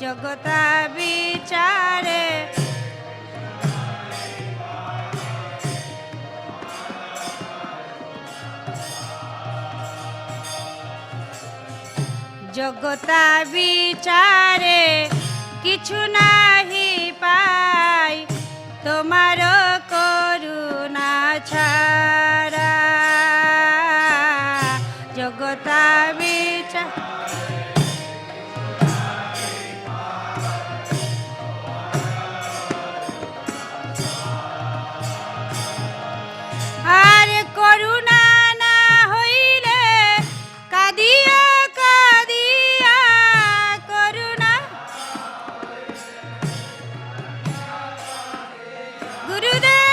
জগতা বিচারে জগতা বিচারে কিছু নাহি পাই তোমার করুণা ছাড়া জগতা বিচার আর করুণা না হইলে কাঁদিয়া কাঁদিয়া করুণা গুরুদেব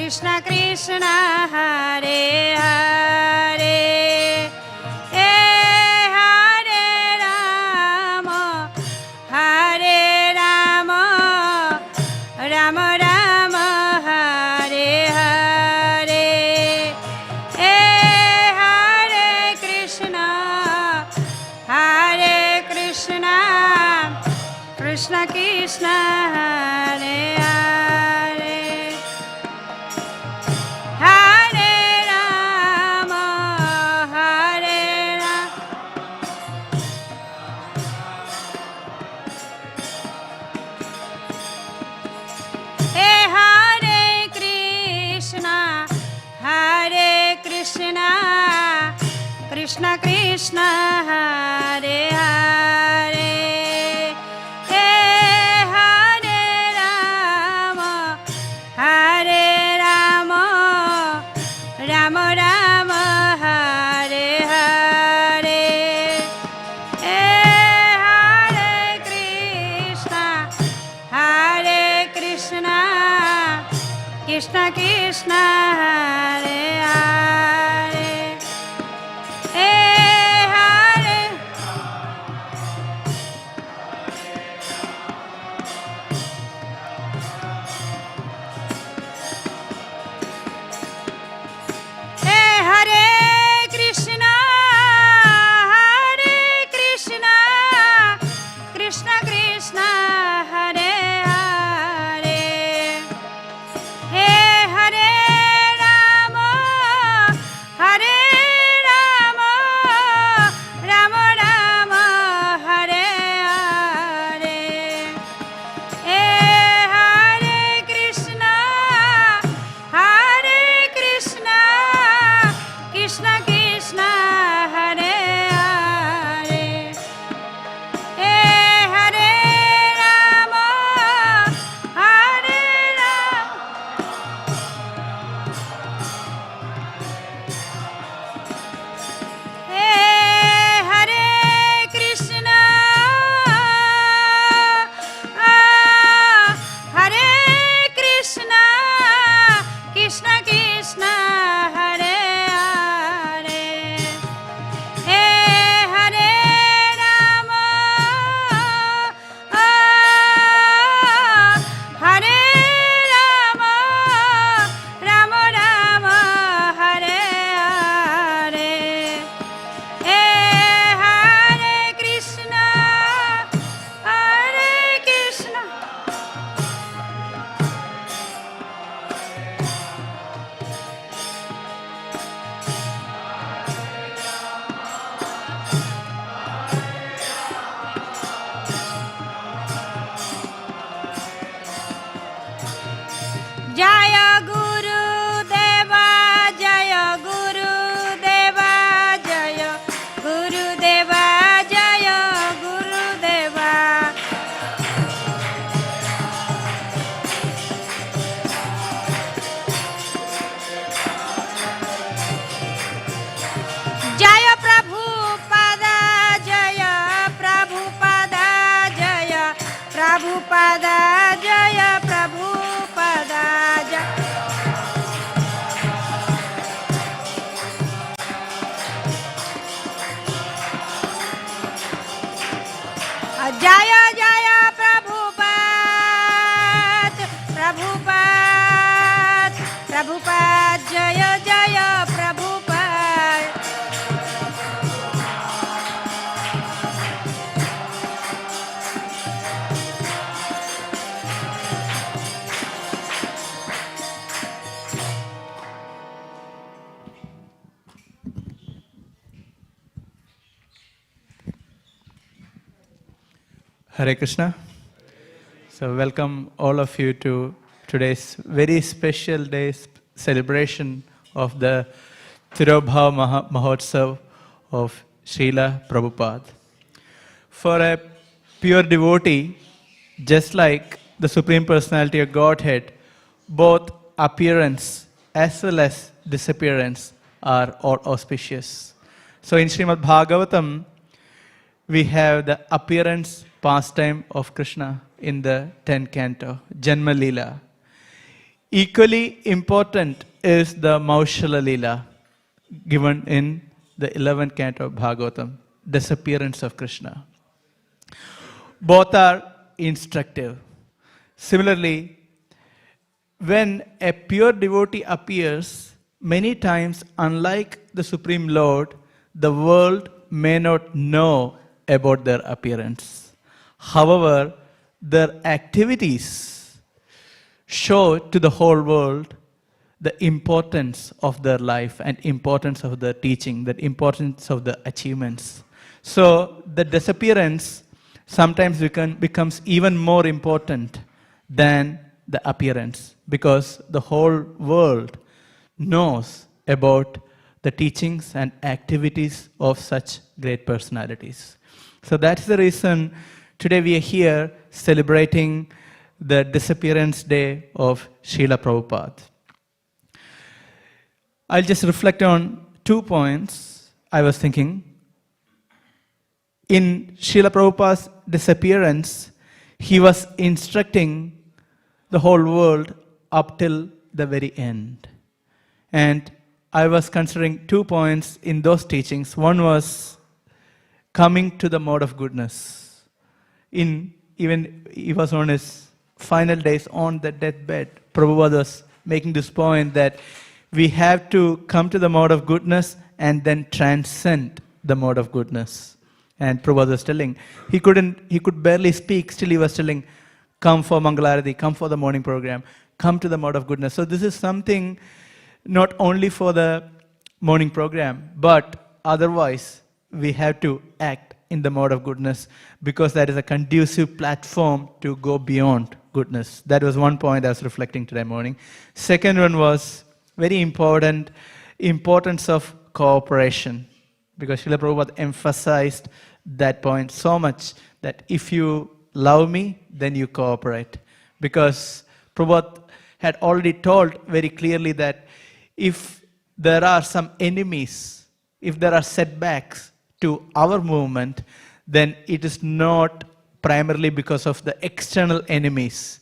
Krishna Krishna Hare Hare Hare Rama Hare Rama Rama Rama Hare Hare Hare Krishna Krishna Krishna Hare Krishna Krishna Hare Hare Hare Rama Hare Rama Rama Rama Hare Hare Hare Krishna Krishna Krishna Hare Hare Krishna Krishna Hare Hare Prabhupada Jaya Prabhupada Jaya Jaya Jaya Prabhupada Prabhupada Prabhupada Jaya Jaya Prabhupada Hare Krishna. So welcome all of you to today's very special day's celebration of the Tirobhav Mahotsav of Srila Prabhupada. For a pure devotee, just like the Supreme Personality of Godhead, both appearance as well as disappearance are all auspicious. So in Śrīmad Bhāgavatam, we have the appearance pastime of Krishna in the 10th canto, Janma Leela. Equally important is the Maushala Leela, given in the 11th canto of Bhagavatam, Disappearance of Krishna. Both are instructive. Similarly, when a pure devotee appears, many times, unlike the Supreme Lord, the world may not know about their appearance. However, their activities show to the whole world the importance of their life and importance of their teaching, the importance of the achievements. So the disappearance sometimes becomes even more important than the appearance, because the whole world knows about the teachings and activities of such great personalities. So that's the reason today we are here celebrating the Disappearance Day of Srila Prabhupada. I'll just reflect on 2 points I was thinking. In Srila Prabhupada's disappearance, he was instructing the whole world up till the very end. And I was considering 2 points in those teachings. One was coming to the mode of goodness. Even he was on his final days on the deathbed, Prabhupada was making this point that we have to come to the mode of goodness and then transcend the mode of goodness. And Prabhupada was telling, he could barely speak, still he was telling, come for Mangalarati, come for the morning program, come to the mode of goodness. So this is something not only for the morning program, but otherwise we have to act in the mode of goodness, because that is a conducive platform to go beyond goodness. That was one point I was reflecting today morning. Second one was very important, importance of cooperation, because Srila Prabhupada emphasized that point so much, that if you love me, then you cooperate. Because Prabhupada had already told very clearly that if there are some enemies, if there are setbacks to our movement, then it is not primarily because of the external enemies,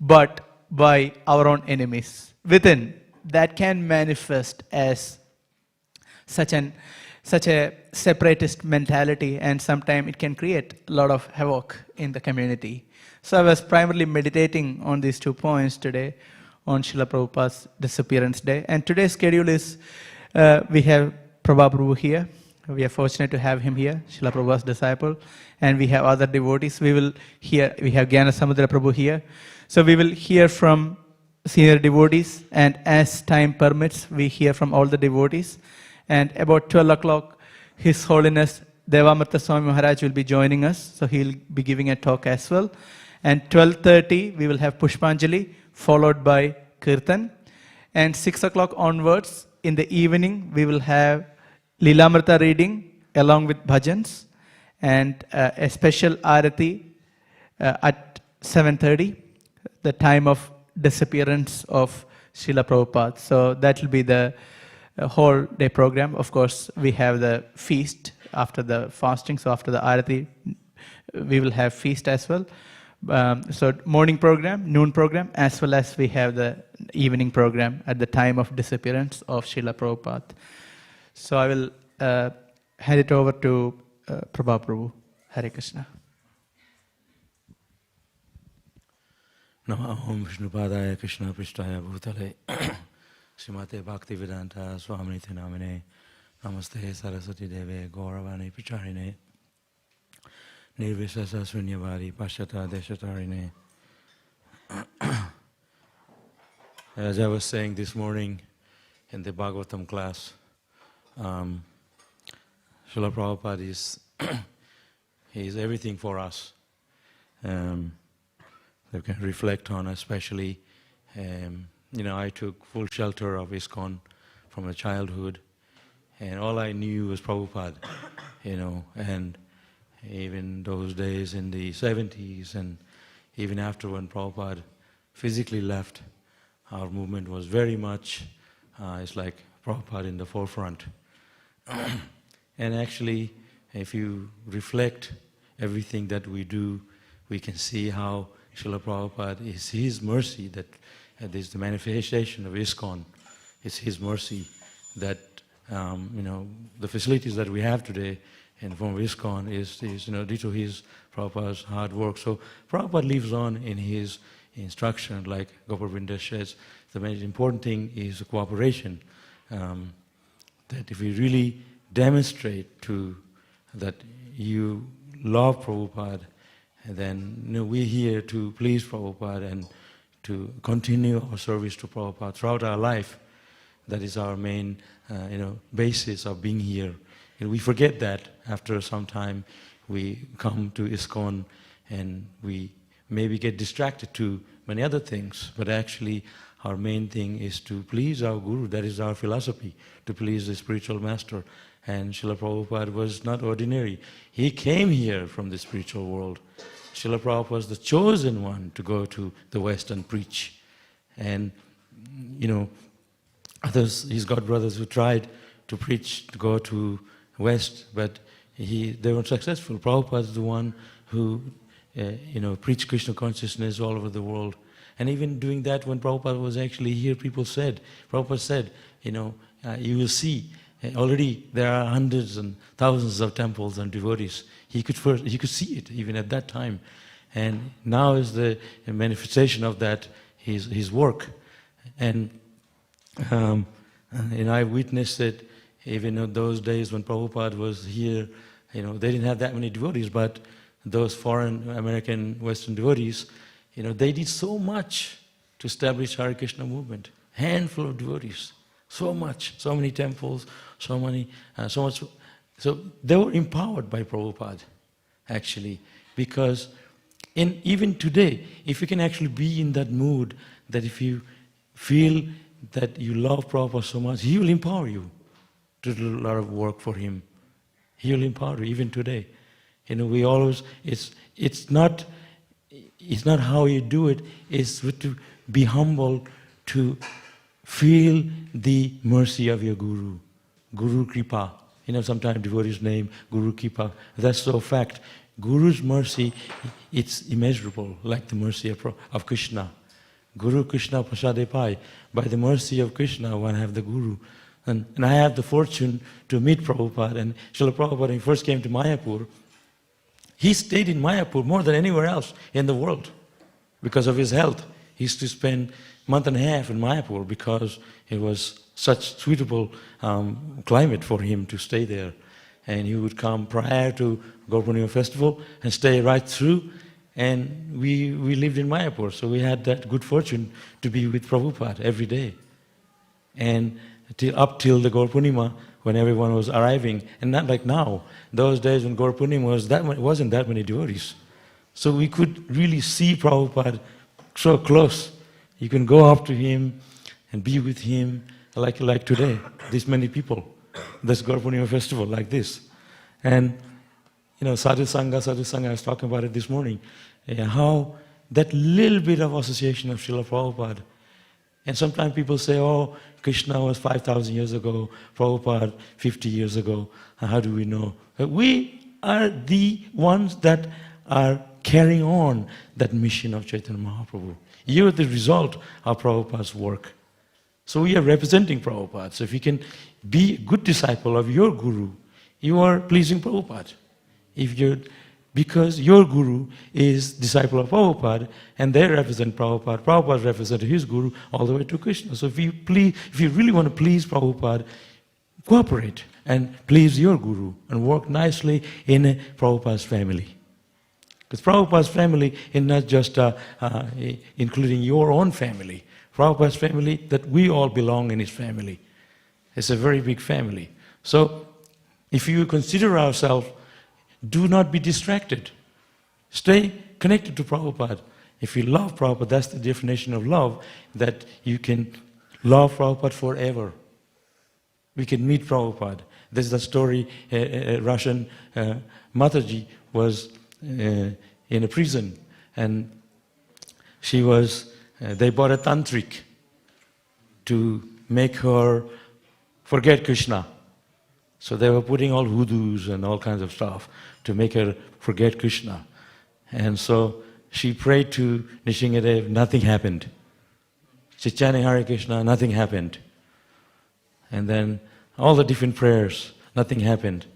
but by our own enemies within. That can manifest as such a separatist mentality, and sometimes it can create a lot of havoc in the community. So I was primarily meditating on these 2 points today on Srila Prabhupada's Disappearance Day. And today's schedule is, we have Prabhu here. We are fortunate to have him here, Srila Prabhupada's disciple. And we have other devotees. We have Gyana Samudra Prabhu here. So we will hear from senior devotees, and as time permits, we hear from all the devotees. And about 12 o'clock, His Holiness Devamrita Swami Maharaj will be joining us, so he'll be giving a talk as well. And 12:30, we will have Pushpanjali, followed by Kirtan. And 6 o'clock onwards, in the evening, we will have Lilamrita reading along with bhajans, and a special arati at 7:30, the time of disappearance of Srila Prabhupada. So that will be the whole day program. Of course, we have the feast after the fasting, so after the arati, we will have feast as well. So morning program, noon program, as well as we have the evening program at the time of disappearance of Srila Prabhupada. So I will hand it over to Prabhu. Hare Krishna. Namo Vishnupadaya Krishna Prishtaya Bhutale Śrīmate Bhaktivedanta Swami Namine Namaste Saraswati Deve Gauravani Picharine Nirvisasa Srinyavari Pashyata Deshatarine. As I was saying this morning in the Bhagavatam class, Srila Prabhupada is he is everything for us. That we can reflect on, especially, I took full shelter of ISKCON from my childhood, and all I knew was Prabhupada, and even those days in the 70s, and even after when Prabhupada physically left, our movement was very much, it's like Prabhupada in the forefront. And actually, if you reflect everything that we do, we can see how Srila Prabhupada is His mercy that is the manifestation of ISKCON. It's His mercy that the facilities that we have today in the form of ISKCON is due to His Prabhupada's hard work. So Prabhupada lives on in His instruction, like Gopavinda says. The most important thing is cooperation. That if we really demonstrate that you love Prabhupada, then we're here to please Prabhupada and to continue our service to Prabhupada throughout our life. That is our main basis of being here. And we forget that after some time. We come to ISKCON and we maybe get distracted to many other things, but actually our main thing is to please our Guru. That is our philosophy, to please the spiritual master. And Srila Prabhupada was not ordinary. He came here from the spiritual world. Srila Prabhupada was the chosen one to go to the West and preach. And, others, his godbrothers who tried to preach, to go to West, but they weren't successful. Prabhupada is the one who, preached Krishna consciousness all over the world. And even doing that, when Prabhupada was actually here, Prabhupada said, you will see, already there are hundreds and thousands of temples and devotees. He could see it even at that time. And now is the manifestation of that, his work. And I witnessed it even in those days when Prabhupada was here. They didn't have that many devotees, but those foreign American Western devotees, they did so much to establish Hare Krishna movement. Handful of devotees, so much, so many temples, so much. So they were empowered by Prabhupada, actually, because even today, if you can actually be in that mood, that if you feel that you love Prabhupada so much, He will empower you to do a lot of work for Him. He will empower you even today. We always, it's not how you do it, it's to be humble, to feel the mercy of your Guru. Guru Kripa. Sometimes devotees name Guru Kripa. That's so fact. Guru's mercy, it's immeasurable, like the mercy of Krishna. Guru Krishna Prasade Pai. By the mercy of Krishna, one have the Guru. And I have the fortune to meet Prabhupada. And Srila Prabhupada, when he first came to Mayapur, he stayed in Mayapur more than anywhere else in the world because of his health. He used to spend a month and a half in Mayapur because it was such suitable climate for him to stay there. And he would come prior to Gaura festival and stay right through. And we lived in Mayapur, so we had that good fortune to be with Prabhupada every day. And up till the Gaura Purnima, when everyone was arriving, and not like now. Those days when Gaura Purnima wasn't that many devotees. So we could really see Prabhupada so close. You can go up to him and be with him like today, this many people. This Gaura Purnima festival like this. And Sadhu Sangha, I was talking about it this morning, how that little bit of association of Srila Prabhupada. And sometimes people say, oh, Krishna was 5,000 years ago, Prabhupada 50 years ago. How do we know? We are the ones that are carrying on that mission of Chaitanya Mahaprabhu. You are the result of Prabhupada's work. So we are representing Prabhupada. So if you can be a good disciple of your Guru, you are pleasing Prabhupada. Because your Guru is disciple of Prabhupada, and they represent Prabhupada, Prabhupada represents his Guru all the way to Krishna. So if you really want to please Prabhupada, cooperate and please your Guru and work nicely in Prabhupada's family. Because Prabhupada's family is not just including your own family. Prabhupada's family, that we all belong in his family. It's a very big family. So if you consider ourselves, do not be distracted. Stay connected to Prabhupada. If you love Prabhupada, that's the definition of love, that you can love Prabhupada forever. We can meet Prabhupada. There's the story, Russian Mataji was in a prison, and she was, they bought a tantric to make her forget Krishna. So they were putting all hoodoos and all kinds of stuff to make her forget Krishna. And so she prayed to Nishingadev, nothing happened. She chanted Hare Krishna, nothing happened. And then all the different prayers, nothing happened.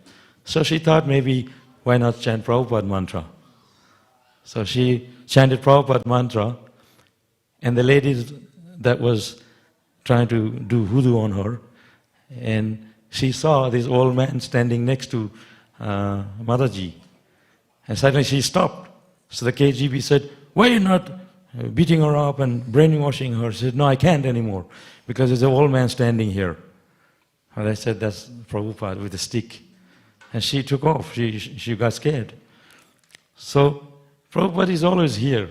So she thought maybe, why not chant Prabhupada mantra? So she chanted Prabhupada mantra, and the lady that was trying to do hoodoo on her, and she saw this old man standing next to Mataji. And suddenly she stopped. So the KGB said, why are you not beating her up and brainwashing her? She said, no, I can't anymore, because there's an old man standing here. And I said, that's Prabhupada with a stick. And she took off. She got scared. So Prabhupada is always here.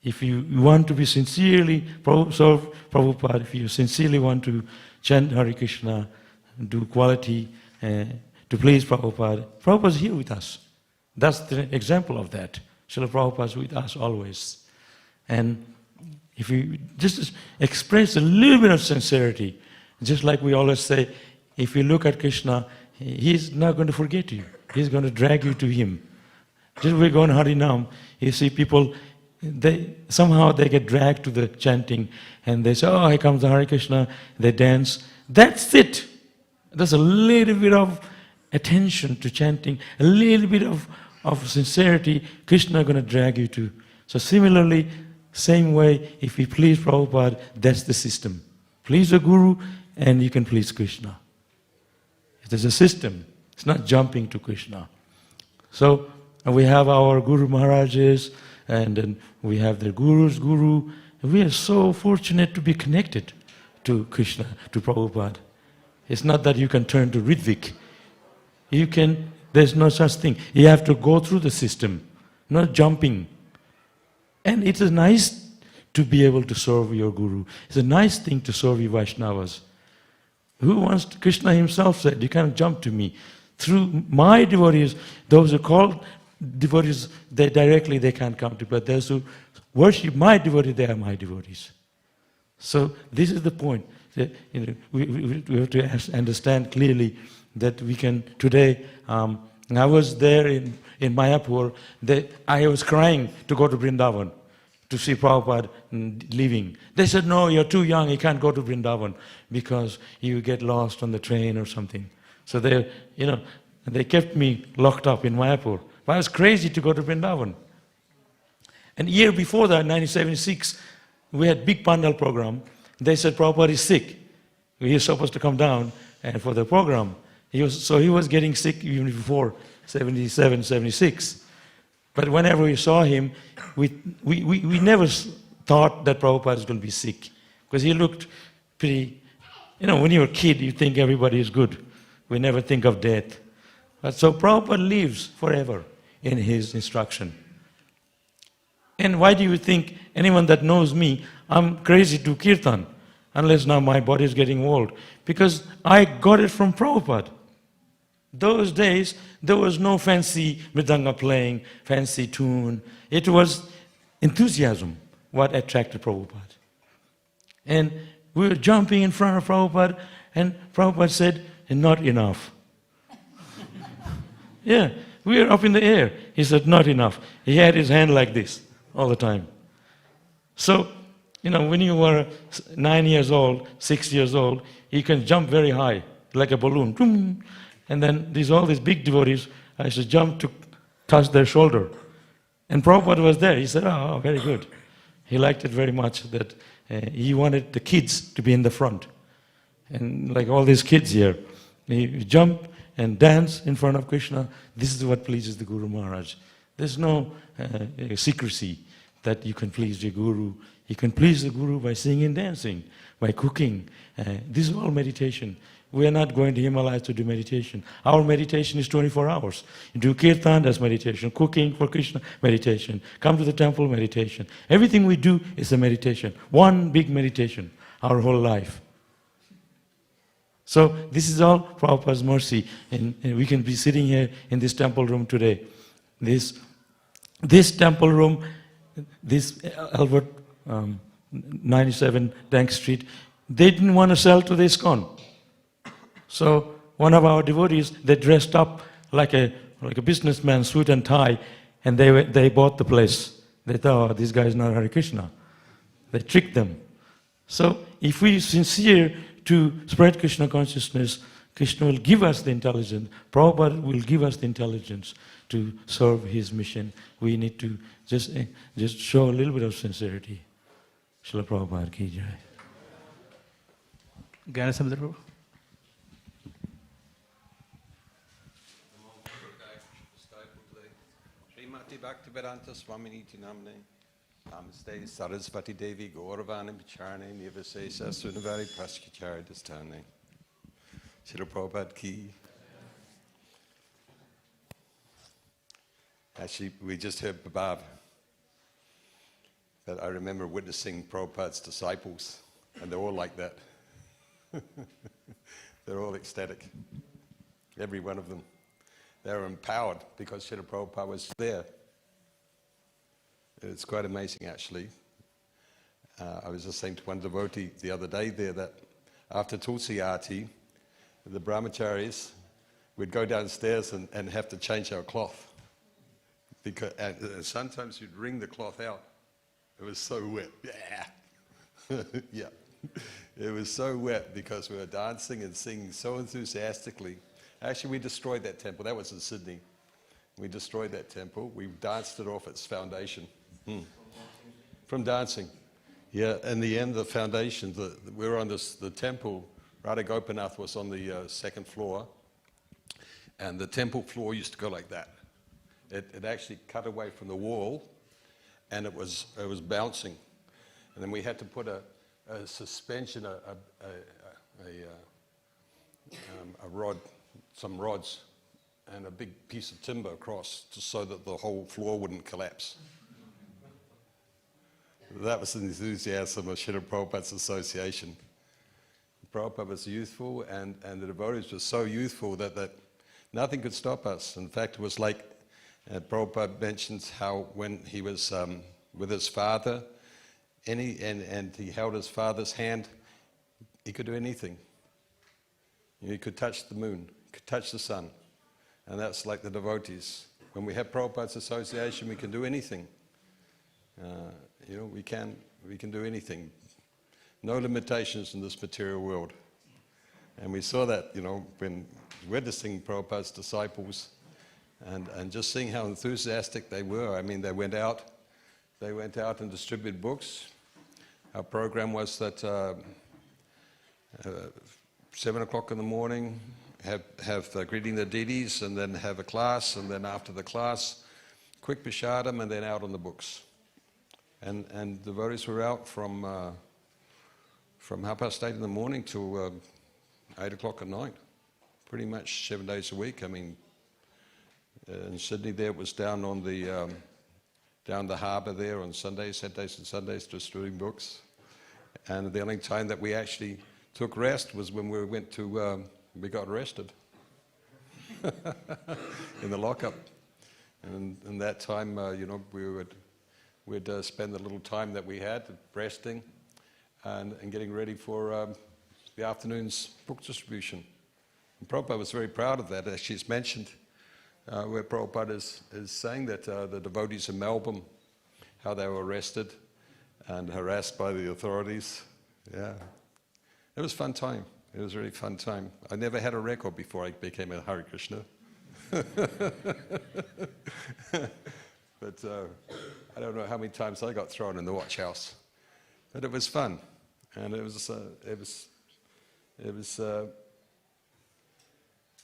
If you want to be sincerely serve Prabhupada, if you sincerely want to chant Hare Krishna, do quality to please Prabhupada, Prabhupada is here with us. That's the example of that. Srila Prabhupada is with us always. And if you just express a little bit of sincerity, just like we always say, if you look at Krishna, he's not going to forget you. He's going to drag you to him. Just we go on Harinam, you see people, somehow they get dragged to the chanting, and they say, oh, here comes the Hare Krishna, they dance. That's it. There's a little bit of attention to chanting, a little bit of sincerity, Krishna is going to drag you to. So similarly, same way, if we please Prabhupada, that's the system. Please the Guru, and you can please Krishna. There's a system. It's not jumping to Krishna. So we have our Guru Maharajas, and then we have the Guru's Guru. We are so fortunate to be connected to Krishna, to Prabhupada. It's not that you can turn to Ritvik. There's no such thing. You have to go through the system, not jumping. And it is nice to be able to serve your Guru. It's a nice thing to serve your Vaishnavas. Who wants to, Krishna himself said, you can't jump to me. Through my devotees, those who call devotees, they can't come to me. But those who worship my devotee, they are my devotees. So this is the point. That, we have to understand clearly that we can, today, I was there in Mayapur, I was crying to go to Vrindavan, to see Prabhupada leaving. They said, no, you're too young, you can't go to Vrindavan because you get lost on the train or something. So they kept me locked up in Mayapur. But I was crazy to go to Vrindavan. And a year before that, 1976, we had big Pandal program. They said Prabhupada is sick. He was supposed to come down and for the program. He was getting sick even before 77, 76. But whenever we saw him, we never thought that Prabhupada is going to be sick. Because he looked pretty, when you're a kid, you think everybody is good. We never think of death. But so Prabhupada lives forever in his instruction. And why do you think anyone that knows me, I'm crazy to kirtan, unless now my body is getting old? Because I got it from Prabhupada. Those days, there was no fancy mridanga playing, fancy tune. It was enthusiasm what attracted Prabhupada. And we were jumping in front of Prabhupada, and Prabhupada said, not enough. Yeah, We were up in the air. He said, not enough. He had his hand like this all the time. So, when you were 9 years old, 6 years old, you can jump very high, like a balloon. And then all these big devotees, I used to jump to touch their shoulder. And Prabhupada was there. He said, oh, very good. He liked it very much that he wanted the kids to be in the front. And like all these kids here, you jump and dance in front of Krishna. This is what pleases the Guru Maharaj. There's no secrecy that you can please your Guru. You can please the Guru by singing and dancing, by cooking. This is all meditation. We are not going to Himalayas to do meditation. Our meditation is 24 hours. You do kirtan, that's meditation. Cooking for Krishna, meditation. Come to the temple, meditation. Everything we do is a meditation. One big meditation, our whole life. So this is all Prabhupada's mercy. And we can be sitting here in this temple room today. This temple room, this Albert 97 Dank Street, they didn't want to sell to the ISKCON. So one of our devotees, they dressed up like a businessman, suit and tie, and they bought the place. They thought, oh, this guy is not Hare Krishna. They tricked them. So if we are sincere to spread Krishna consciousness, Krishna will give us the intelligence. Prabhupada will give us the intelligence to serve his mission. We need to just show a little bit of sincerity. Srila Prabhupada ki jai. Gyanasamudra Prabhu. Śrīmad Bhaktivedanta Swami Niti Namne Namaste Sarasvati Devi Gauravani Vicharne Nivasesa Sunavari Praskacharya Dastane. Srila Prabhupada ki. Actually, we just heard Babab. But I remember witnessing Prabhupada's disciples, and they're all like that. They're all ecstatic. Every one of them. They're empowered because Srila Prabhupada was there. It's quite amazing, actually. I was just saying to one devotee the other day there that after Tulsi Aarti, the Brahmacharis would go downstairs and have to change our cloth. Because sometimes you'd wring the cloth out. It was so wet. Yeah. Yeah. It was so wet because we were dancing and singing so enthusiastically. Actually, we destroyed that temple. That was in Sydney. We destroyed that temple. We danced it off its foundation. From dancing. Yeah, in the end, the foundation, we were on the temple. Radha Gopinath was on the second floor. And the temple floor used to go like that. It actually cut away from the wall, and it was bouncing. And then we had to put a suspension, a rod, some rods, and a big piece of timber across, just so that the whole floor wouldn't collapse. That was the enthusiasm of Srila Prabhupada's association. Prabhupada was youthful, and the devotees were so youthful that nothing could stop us. In fact, it was like Prabhupada mentions how when he was with his father, and he held his father's hand, he could do anything. He could touch the moon, could touch the sun. And that's like the devotees. When we have Prabhupada's association, we can do anything. We can do anything. No limitations in this material world. And we saw that, when witnessing Prabhupada's disciples and just seeing how enthusiastic they were. I mean, they went out and distributed books. Our program was that 7 o'clock in the morning, have greeting the deities, and then have a class, and then after the class, quick prashadam, and then out on the books. And the devotees were out from 8:30 in the morning till 8 o'clock at night, pretty much 7 days a week. I mean, in Sydney there, it was down on down the harbour there on Sundays, Saturdays and Sundays, distributing books. And the only time that we actually took rest was when we got arrested in the lockup. And in that time, we'd spend the little time that we had resting and getting ready for the afternoon's book distribution. And Prabhupada was very proud of that. Actually, it's mentioned where Prabhupada is saying that the devotees in Melbourne, how they were arrested and harassed by the authorities. Yeah. It was a fun time. It was a really fun time. I never had a record before I became a Hare Krishna. But I don't know how many times I got thrown in the watch house. But it was fun. And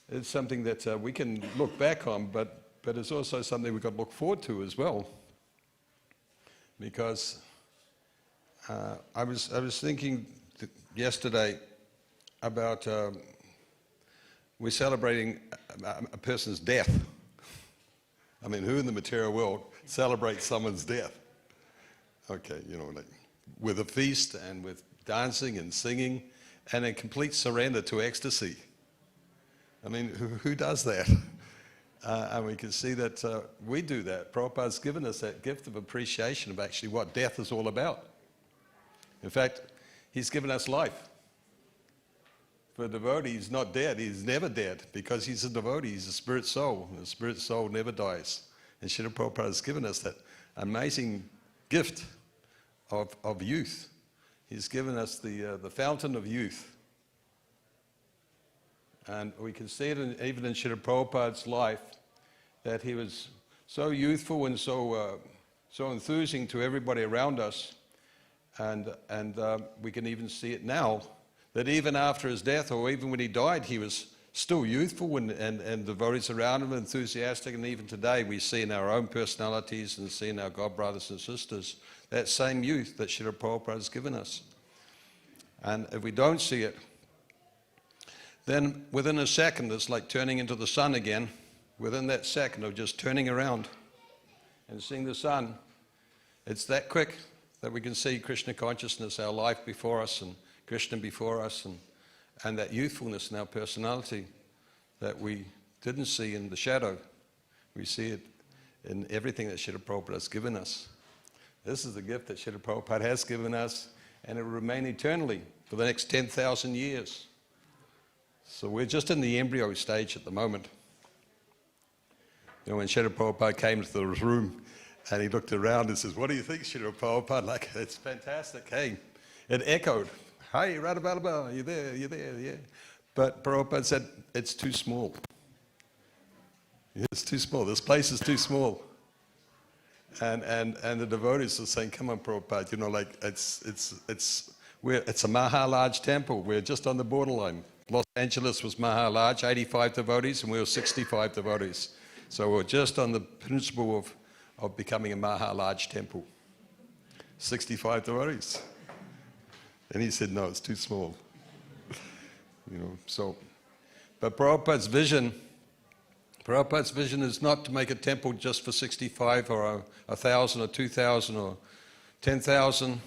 it's something that we can look back on, but it's also something we've got to look forward to as well. Because I was thinking yesterday about we're celebrating a person's death. I mean, who in the material world celebrates someone's death? Okay, you know, like with a feast and with dancing and singing and a complete surrender to ecstasy. I mean, who does that? And we can see that we do that. Prabhupada's given us that gift of appreciation of actually what death is all about. In fact, he's given us life. For a devotee, he's not dead. He's never dead because he's a devotee. He's a spirit soul. And the spirit soul never dies. And Srila Prabhupada has given us that amazing gift of youth. He's given us the fountain of youth. And we can see it even in Srila Prabhupada's life, that he was so youthful and so enthusing to everybody around us. And we can even see it now, that even after his death, or even when he died, he was still youthful and devotees around him enthusiastic. And even today we see in our own personalities and see in our God brothers and sisters that same youth that Srila Prabhupada has given us. And if we don't see it, then within a second it's like turning into the sun again. Within that second of just turning around and seeing the sun, it's that quick that we can see Krishna consciousness, our life before us, and Krishna before us, and that youthfulness in our personality that we didn't see in the shadow. We see it in everything that Srila Prabhupada has given us. This is the gift that Srila Prabhupada has given us, and it will remain eternally for the next 10,000 years. So we're just in the embryo stage at the moment. You know, when Srila Prabhupada came to the room and he looked around and says, "What do you think, Srila Prabhupada?" Like, it's fantastic. Hey, it echoed. "Hey, Radhababa, you there, you there, yeah." But Prabhupada said, "It's too small. It's too small. This place is too small." And the devotees are saying, "Come on, Prabhupada, you know, like it's a Maharaj temple. We're just on the borderline. Los Angeles was Maharaj, 85 devotees, and we were 65 devotees. So we're just on the principle of becoming a Maharaj temple. 65 devotees." And he said, "No, it's too small." You know, so, but Prabhupada's vision is not to make a temple just for 65 or 1,000 or 2,000 or 10,000,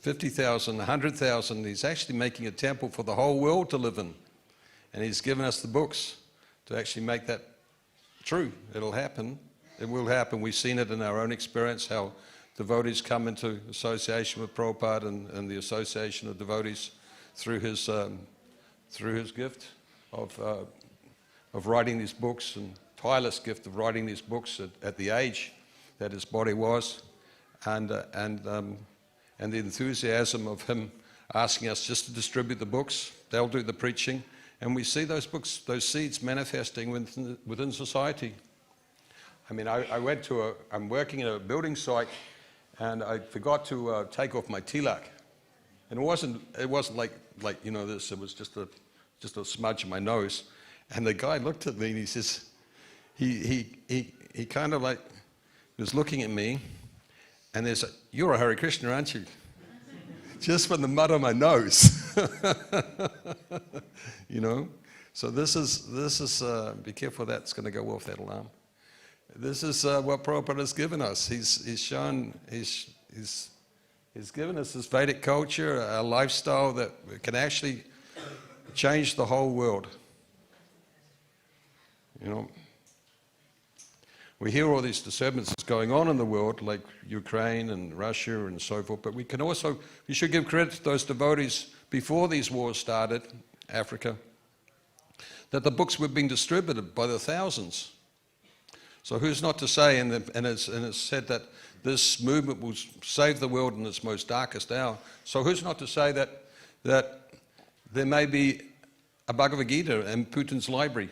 50,000, 100,000. He's actually making a temple for the whole world to live in. And he's given us the books to actually make that true. It'll happen. It will happen. We've seen it in our own experience, how devotees come into association with Prabhupada and the association of devotees through his gift of writing these books, and tireless gift of writing these books at the age that his body was, and the enthusiasm of him asking us just to distribute the books. They'll do the preaching, and we see those books, those seeds manifesting within society. I mean, I'm working at a building site, and I forgot to take off my tilak, and it wasn't like you know this. It was just a smudge in my nose, and the guy looked at me and he says, he kind of like was looking at me, and there's "You're a Hare Krishna, aren't you?" Just from the mud on my nose, you know. So this is be careful, that's going to go off, that alarm. This is what Prabhupada has given us. He's given us this Vedic culture, a lifestyle that can actually change the whole world. You know, we hear all these disturbances going on in the world, like Ukraine and Russia and so forth, but we should give credit to those devotees before these wars started, Africa, that the books were being distributed by the thousands. So who's not to say, and it's said that this movement will save the world in its most darkest hour. So who's not to say that there may be a Bhagavad Gita in Putin's library,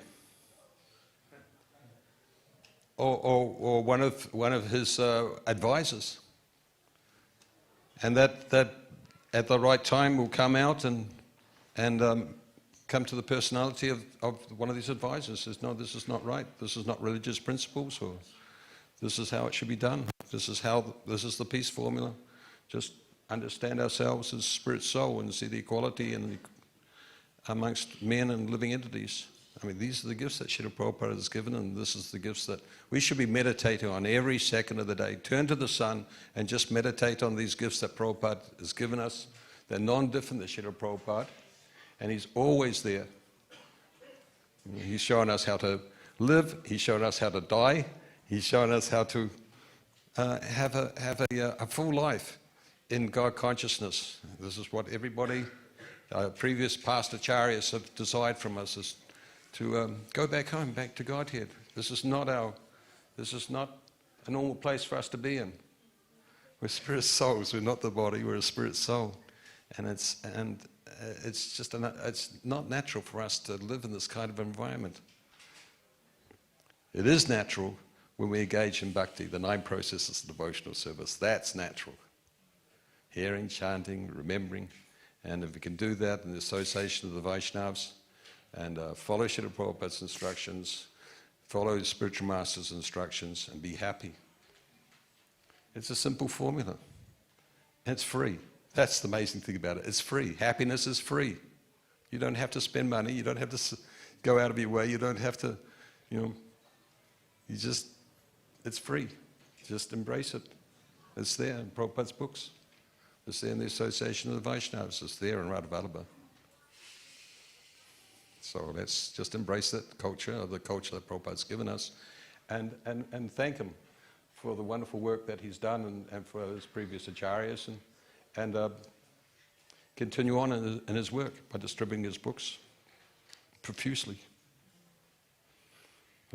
or one of his advisors, and that at the right time will come out and come to the personality of one of these advisors. Says, no, this is not right. This is not religious principles, or this is how it should be done. This is the peace formula. Just understand ourselves as spirit soul and see the equality amongst men and living entities. I mean, these are the gifts that Srila Prabhupada has given, and this is the gifts that we should be meditating on every second of the day. Turn to the sun and just meditate on these gifts that Prabhupada has given us. They're non-different than Srila Prabhupada, and he's always there. He's showing us how to live. He's showing us how to die. He's showing us how to have a full life in God consciousness. This is what everybody, previous past acharyas have desired from us, is to go back home, back to Godhead. This is not a normal place for us to be in. We're spirit souls. We're not the body. We're a spirit soul, and it's not natural for us to live in this kind of environment. It is natural when we engage in bhakti, the 9 processes of devotional service. That's natural. Hearing, chanting, remembering, and if we can do that in the association of the Vaishnavas, and follow Srila Prabhupada's instructions, follow the spiritual master's instructions, and be happy. It's a simple formula. And it's free. That's the amazing thing about it. It's free. Happiness is free. You don't have to spend money. You don't have to go out of your way. You don't have to, it's free. Just embrace it. It's there in Prabhupada's books. It's there in the Association of the Vaishnavas. It's there in Radhavallabha. So let's just embrace that culture, the culture that Prabhupada's given us, and thank him for the wonderful work that he's done and for his previous acharyas, and continue on in his work by distributing his books profusely.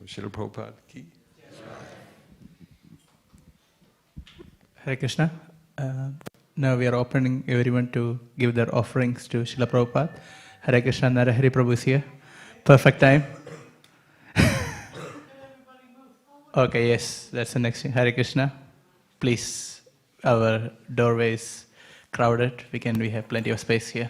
Srila Prabhupada ki. Hare Krishna. Now we are opening everyone to give their offerings to Srila Prabhupada. Hare Krishna, Narahari Prabhu is here. Perfect time. Okay, yes, that's the next thing. Hare Krishna. Please, our doorway is crowded. We have plenty of space here.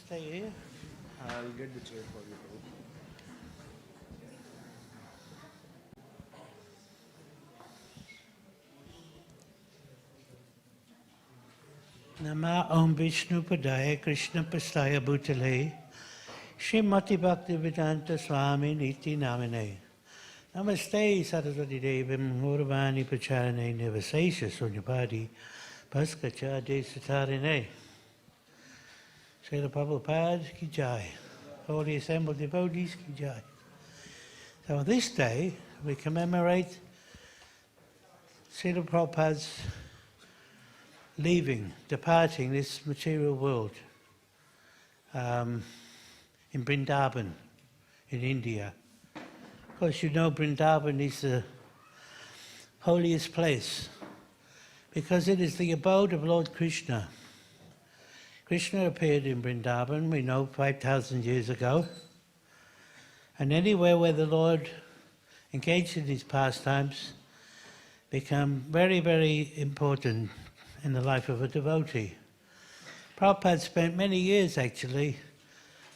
Stay here. I'll get the chair for you. Nama Om Vishnu Padaya Krishna Pastaya Bhutale Śrīmad Bhaktivedanta Swami Niti Namine Namaste Saraswati Devam Gauravani Pacharane Nivasesha Sunyapadi Bhaskacha Desatarine. Srila Prabhupada ki jai. Holy assembled devotees ki jai. So on this day we commemorate Srila Prabhupada's departing this material world in Vrindavan, in India. Of course, you know Vrindavan is the holiest place because it is the abode of Lord Krishna. Krishna appeared in Vrindavan, we know, 5,000 years ago. And anywhere where the Lord engaged in his pastimes become very, very important in the life of a devotee. Prabhupada spent many years actually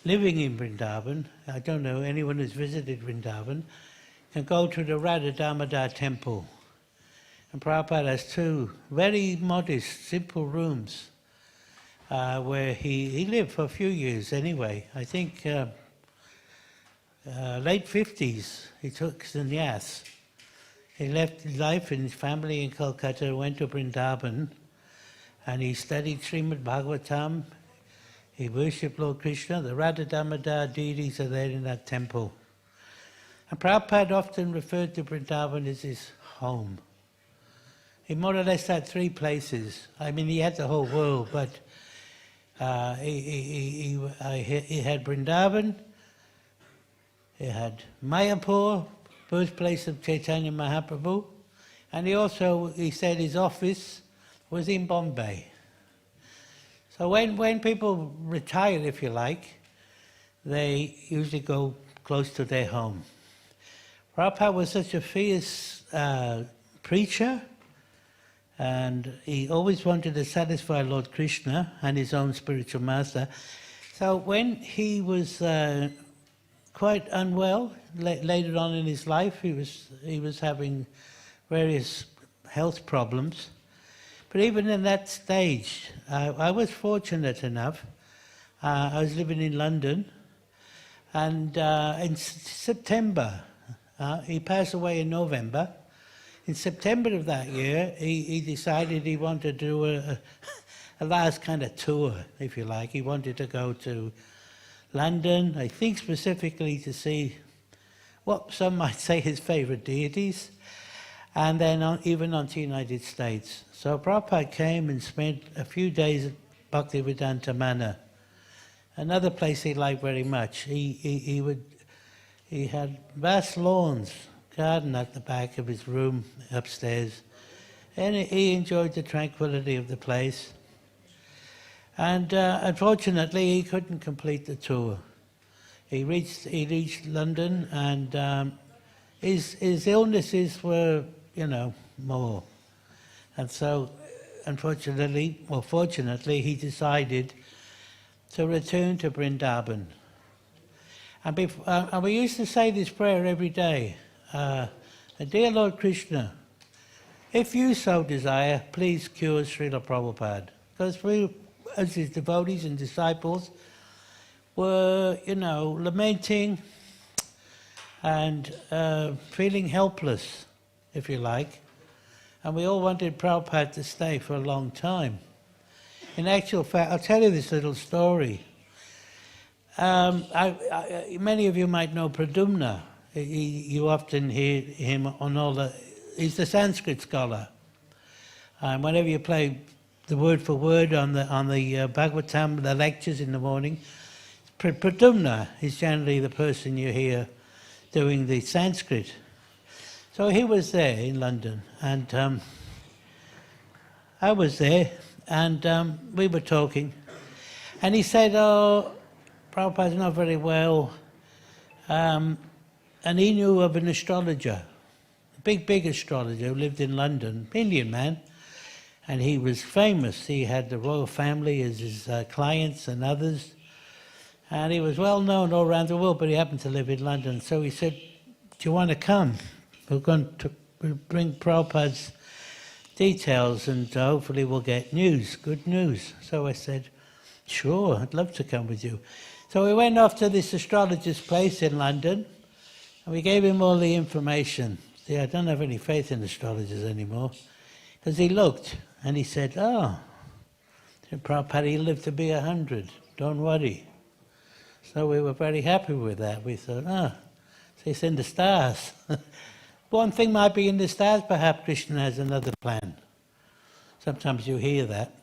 living in Vrindavan. I don't know anyone who's visited Vrindavan, can go to the Radha Damodar temple. And Prabhupada has two very modest, simple rooms where he lived for a few years anyway. I think late 50s he took sannyas. He left his life and his family in Calcutta, went to Vrindavan, and he studied Śrīmad Bhāgavatam. He worshipped Lord Krishna. The Radha Damodar deities are there in that temple. And Prabhupada often referred to Vrindavan as his home. He more or less had three places. I mean, he had the whole world, but he had Vrindavan, he had Mayapur, birthplace of Chaitanya Mahaprabhu, and he said his office was in Bombay. So when people retire, if you like, they usually go close to their home. Prabhupada was such a fierce preacher, and he always wanted to satisfy Lord Krishna and his own spiritual master. So when he was quite unwell, later on in his life, he was having various health problems. But even in that stage, I was fortunate enough. I was living in London, and in September, he passed away in November. In September of that year, he decided he wanted to do a last kind of tour, if you like. He wanted to go to London, I think specifically to see what some might say his favorite deities, and then even on to the United States. So Prabhupada came and spent a few days at Bhaktivedanta Manor, another place he liked very much. He had vast lawns, garden at the back of his room upstairs, and he enjoyed the tranquility of the place. And unfortunately, he couldn't complete the tour. He reached London, and his illnesses were, more. And so, unfortunately, or fortunately, he decided to return to Vrindavan. And we used to say this prayer every day. Dear Lord Krishna, if you so desire, please cure Srila Prabhupada. Because we, as his devotees and disciples, were, lamenting and feeling helpless, if you like. And we all wanted Prabhupada to stay for a long time. In actual fact, I'll tell you this little story. Many of you might know Pradumna. You often hear him on he's the Sanskrit scholar. Whenever you play the word for word on the Bhagavatam, the lectures in the morning, Pradumna is generally the person you hear doing the Sanskrit. So he was there in London, and I was there, and we were talking, and he said, "Oh, Prabhupada's not very well," and he knew of an astrologer, a big astrologer who lived in London, Indian man, and he was famous. He had the royal family as his clients and others, and he was well known all around the world, but he happened to live in London. So he said, "Do you want to come? We're going to bring Prabhupada's details, and hopefully we'll get news, good news." So I said, "Sure, I'd love to come with you." So we went off to this astrologer's place in London, and we gave him all the information. See, I don't have any faith in astrologers anymore, because he looked, and he said, "Oh, Prabhupada, he'll live to be 100, don't worry." So we were very happy with that. We thought, it's in the stars. One thing might be in the stars, perhaps Krishna has another plan. Sometimes you hear that.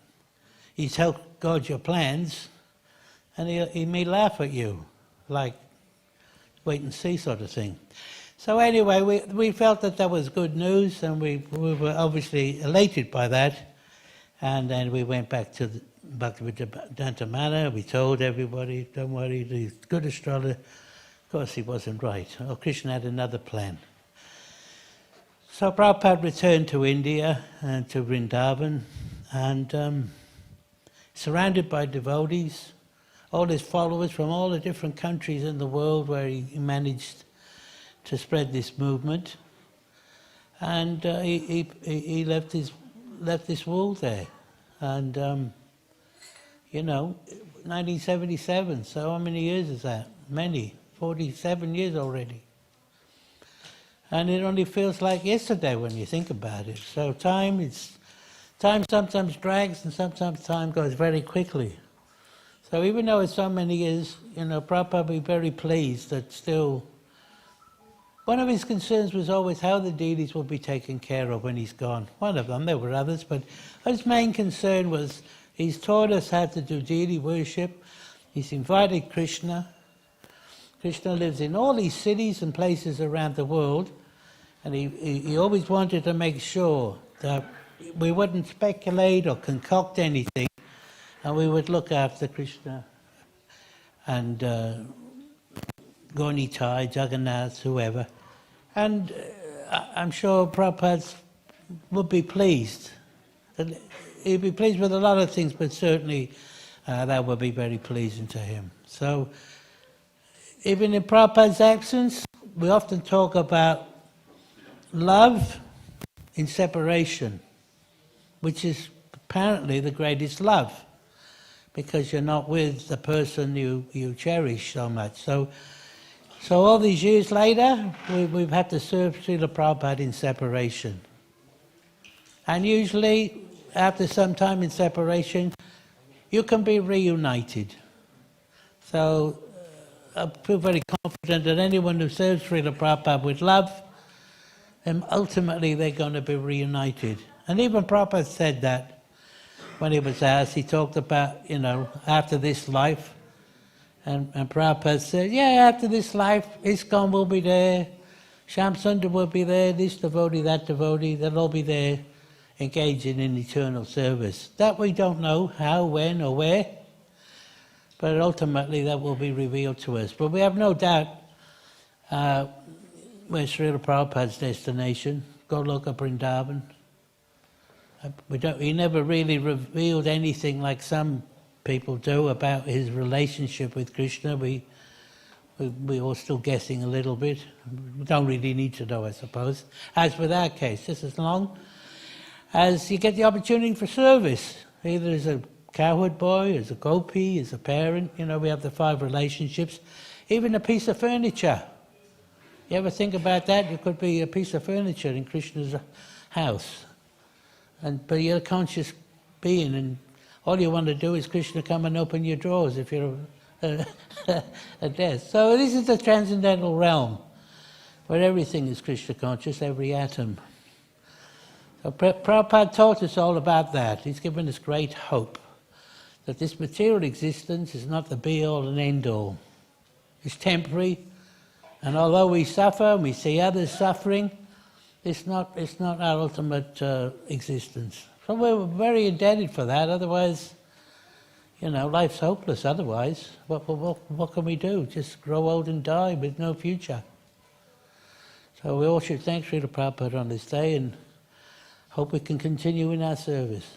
You tell God your plans, and he may laugh at you, like wait and see sort of thing. So anyway, we felt that was good news, and we were obviously elated by that. And then we went back to the Bhaktivedanta Manor. We told everybody, don't worry, he's a good astrologer. Of course, he wasn't right. Oh, Krishna had another plan. So Prabhupada returned to India and to Vrindavan, and surrounded by devotees, all his followers from all the different countries in the world where he managed to spread this movement, and he left this world there, and 1977. So how many years is that? Many, 47 years already. And it only feels like yesterday when you think about it. So time sometimes drags, and sometimes time goes very quickly. So even though it's so many years, Prabhupada will be very pleased that still. One of his concerns was always how the deities will be taken care of when he's gone. One of them, there were others, but his main concern was he's taught us how to do deity worship. He's invited Krishna. Krishna lives in all these cities and places around the world, and he always wanted to make sure that we wouldn't speculate or concoct anything, and we would look after Krishna and Gaunitai, Jagannath, whoever. And I'm sure Prabhupada would be pleased. He'd be pleased with a lot of things, but certainly that would be very pleasing to him. So even in Prabhupada's absence, we often talk about love in separation, which is apparently the greatest love, because you're not with the person you cherish so much. So all these years later, we've had to serve Srila Prabhupada in separation. And usually, after some time in separation, you can be reunited. So I feel very confident that anyone who serves Srila Prabhupada with love, and ultimately they're going to be reunited. And even Prabhupada said that when he was asked. He talked about, after this life. And Prabhupada said, yeah, after this life, ISKCON will be there, Shyam Sundar will be there, this devotee, that devotee, they'll all be there engaging in eternal service. That we don't know how, when or where, but ultimately that will be revealed to us. But we have no doubt where Srila Prabhupada's destination, Goloka Vrindavan. He never really revealed anything like some people do about his relationship with Krishna. We're all still guessing a little bit. We don't really need to know, I suppose. As with our case, just as long as you get the opportunity for service, either as a cowherd boy, as a gopi, as a parent, we have the 5 relationships, even a piece of furniture. You ever think about that? You could be a piece of furniture in Krishna's house, but you're a conscious being, and all you want to do is Krishna come and open your drawers if you're a death. So this is the transcendental realm, where everything is Krishna conscious, every atom. So Prabhupada taught us all about that. He's given us great hope that this material existence is not the be-all and end-all. It's temporary, and although we suffer and we see others suffering, it's not our ultimate existence. So we're very indebted for that. Otherwise, life's hopeless. Otherwise, what can we do? Just grow old and die with no future. So we all should thank Srila Prabhupada on this day and hope we can continue in our service.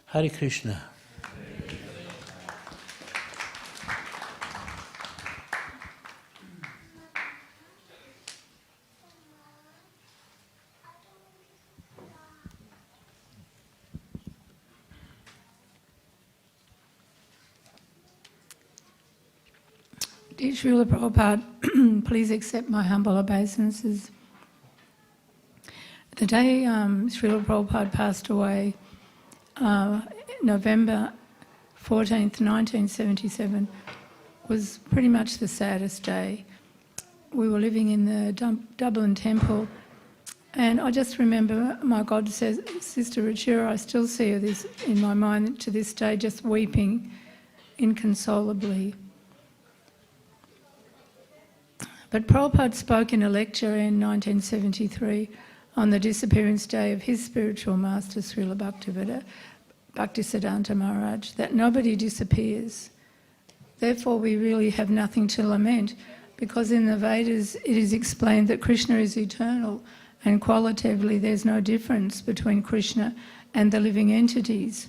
Hare Krishna. Dear Srila Prabhupada, please accept my humble obeisances. The day Srila Prabhupada passed away, November 14th, 1977, was pretty much the saddest day. We were living in the Dublin temple, and I just remember my God says, Sister Ruchira, I still see her in my mind to this day, just weeping inconsolably. But Prabhupada spoke in a lecture in 1973 on the disappearance day of his spiritual master, Srila Bhaktivedanta Maharaj, that nobody disappears. Therefore, we really have nothing to lament, because in the Vedas it is explained that Krishna is eternal, and qualitatively there's no difference between Krishna and the living entities.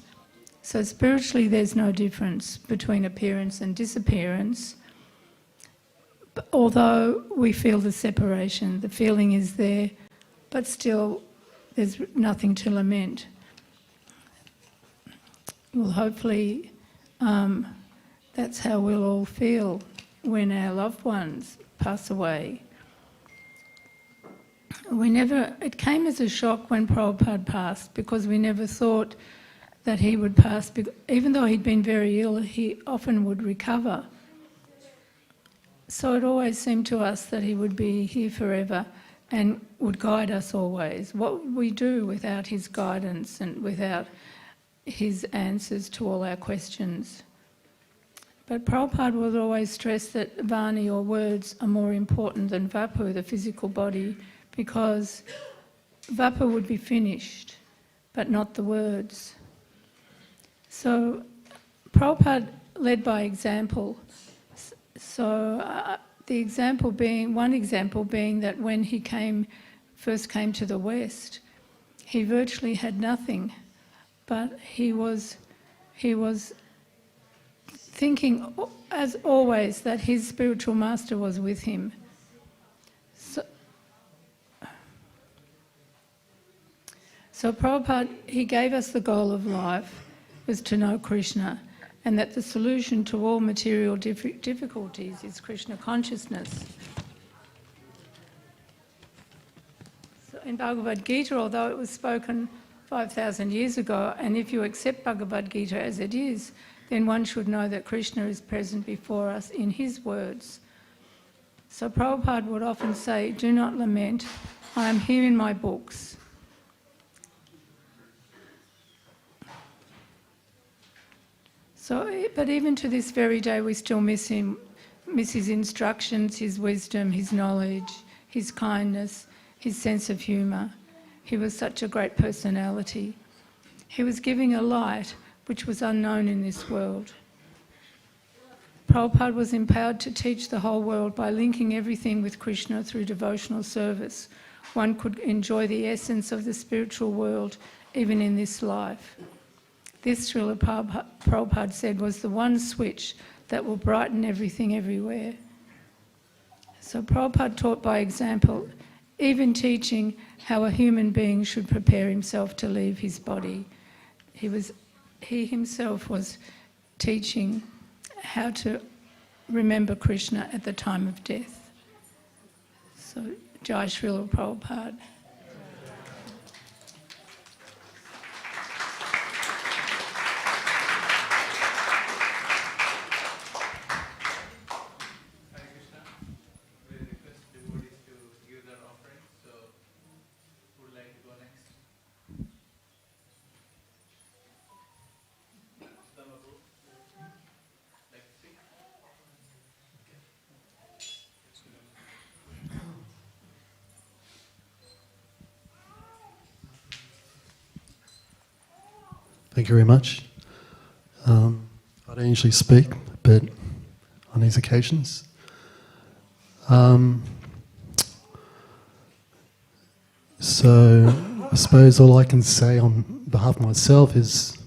So spiritually there's no difference between appearance and disappearance. although we feel the separation, the feeling is there, but still there's nothing to lament. Well, hopefully that's how we'll all feel when our loved ones pass away. It came as a shock when Prabhupada passed, because we never thought that he would pass. Even though he'd been very ill, he often would recover. So it always seemed to us that he would be here forever and would guide us always. What would we do without his guidance and without his answers to all our questions? But Prabhupada would always stress that Vani, or words, are more important than Vapu, the physical body, because Vapu would be finished, but not the words. So Prabhupada led by example. So one example being that when he first came to the West, he virtually had nothing, but he was thinking, as always, that his spiritual master was with him. So Prabhupada, he gave us the goal of life was to know Krishna, and that the solution to all material difficulties is Krishna consciousness. So in Bhagavad Gita, although it was spoken 5,000 years ago, and if you accept Bhagavad Gita as it is, then one should know that Krishna is present before us in his words. So Prabhupada would often say, "Do not lament, I am here in my books." So, but even to this very day, we still miss him, miss his instructions, his wisdom, his knowledge, his kindness, his sense of humour. He was such a great personality. He was giving a light which was unknown in this world. Prabhupada was empowered to teach the whole world by linking everything with Krishna through devotional service. One could enjoy the essence of the spiritual world even in this life. This, Srila Prabhupada said, was the one switch that will brighten everything everywhere. So Prabhupada taught by example, even teaching how a human being should prepare himself to leave his body. He himself was teaching how to remember Krishna at the time of death. So, Jai Srila Prabhupada. Thank you very much. I don't usually speak, but on these occasions. So I suppose all I can say on behalf of myself is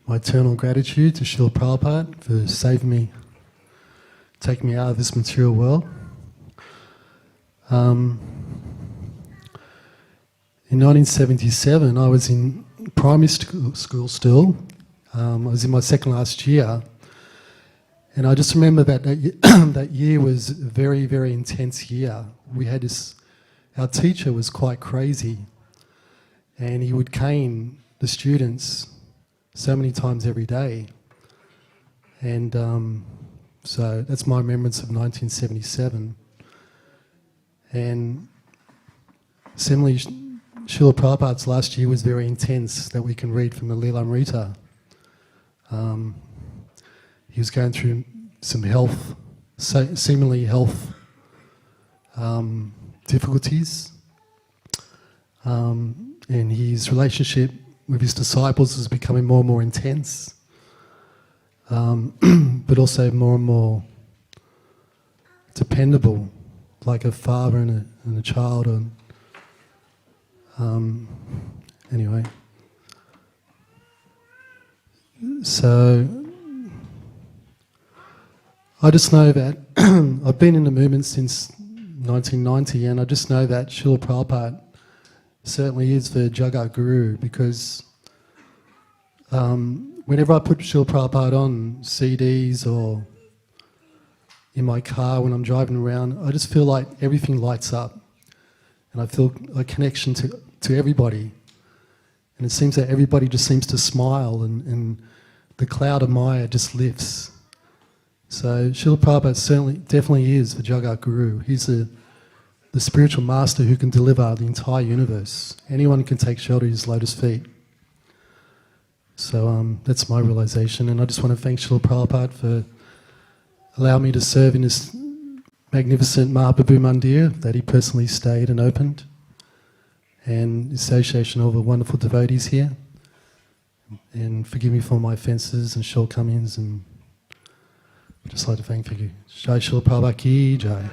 my eternal gratitude to Srila Prabhupada for saving me, taking me out of this material world. In 1977, I was in primary school still. I was in my second last year, and I just remember that that year was a very, very intense year. We had our teacher was quite crazy, and he would cane the students so many times every day. And so that's my remembrance of 1977. And similarly, Srila Prabhupada's last year was very intense, that we can read from the Devamrita. He was going through some seemingly health difficulties, and his relationship with his disciples was becoming more and more intense, but also more and more dependable, like a father and a child. Anyway, so I just know that I've been in the movement since 1990, and I just know that Srila Prabhupada certainly is the Jagat Guru, because whenever I put Srila Prabhupada on CDs or in my car when I'm driving around, I just feel like everything lights up, and I feel a connection to everybody. And it seems that everybody just seems to smile, and the cloud of Maya just lifts. So Srila Prabhupada definitely is the Jagat Guru. He's the spiritual master who can deliver the entire universe. Anyone can take shelter at his lotus feet. So that's my realization, and I just want to thank Srila Prabhupada for allowing me to serve in this magnificent Mahaprabhu Mandir that he personally stayed and opened, and the association of all the wonderful devotees here. And forgive me for my offences and shortcomings, and I'd just like to thank you. Jai Srila Prabhupada Ki Jai.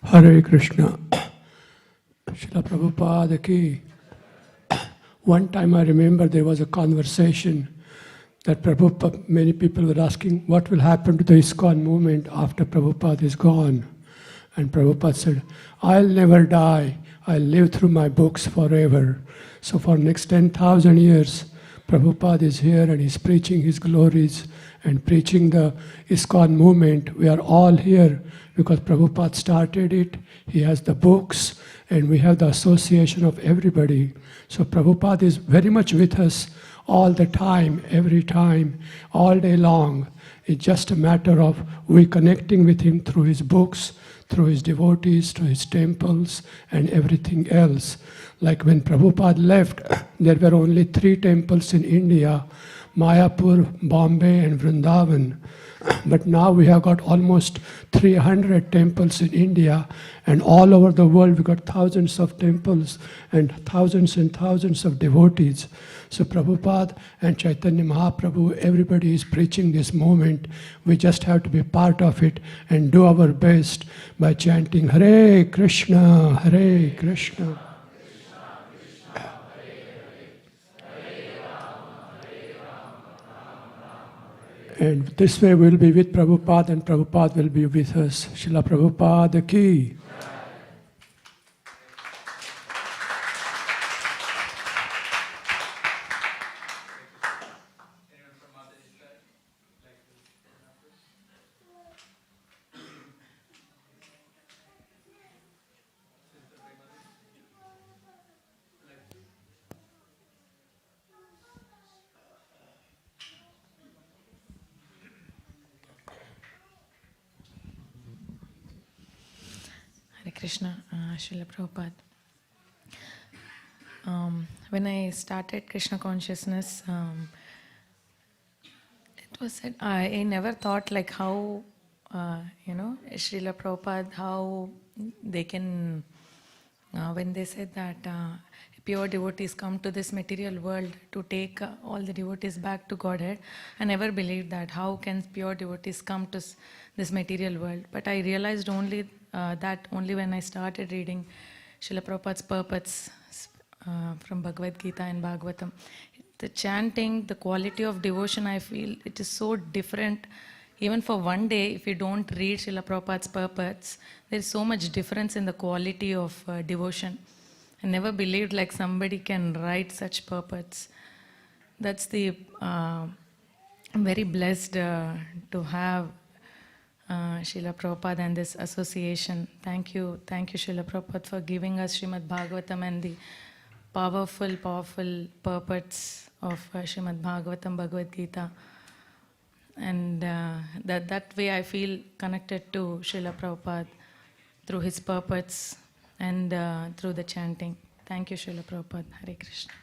Hare Krishna. Srila Prabhupada ki. One time I remember there was a conversation that Prabhupada, many people were asking, what will happen to the ISKCON movement after Prabhupada is gone? And Prabhupada said, I'll never die. I'll live through my books forever. So for next 10,000 years, Prabhupada is here and he's preaching his glories and preaching the ISKCON movement. We are all here because Prabhupada started it. He has the books and we have the association of everybody. So Prabhupada is very much with us all the time, every time, all day long. It's just a matter of we connecting with him through his books, through his devotees, through his temples and everything else. Like when Prabhupada left, there were only 3 temples in India, Mayapur, Bombay and Vrindavan. But now we have got almost 300 temples in India, and all over the world we got thousands of temples and thousands of devotees. So Prabhupada and Chaitanya Mahaprabhu, everybody is preaching this movement. We just have to be part of it and do our best by chanting Hare Krishna, Hare Krishna. And this way we'll be with Prabhupada and Prabhupada will be with us. Srila Prabhupada ki. Hare Krishna, Srila Prabhupada. When I started Krishna consciousness, it was said, I never thought like how, Srila Prabhupada, how they can, when they said that pure devotees come to this material world to take all the devotees back to Godhead, I never believed that. How can pure devotees come to this material world? But I realized only that only when I started reading Srila Prabhupada's purports from Bhagavad Gita and Bhagavatam. The chanting, the quality of devotion, I feel it is so different. Even for one day, if you don't read Srila Prabhupada's purports, there is so much difference in the quality of devotion. I never believed like somebody can write such purports. That's the, I'm very blessed to have Srila Prabhupada and this association. Thank you Srila Prabhupada for giving us Śrīmad Bhāgavatam and the powerful purports of Śrīmad Bhāgavatam, Bhagavad Gita. And that way I feel connected to Srila Prabhupada through his purports and through the chanting. Thank you Srila Prabhupada. Hare Krishna.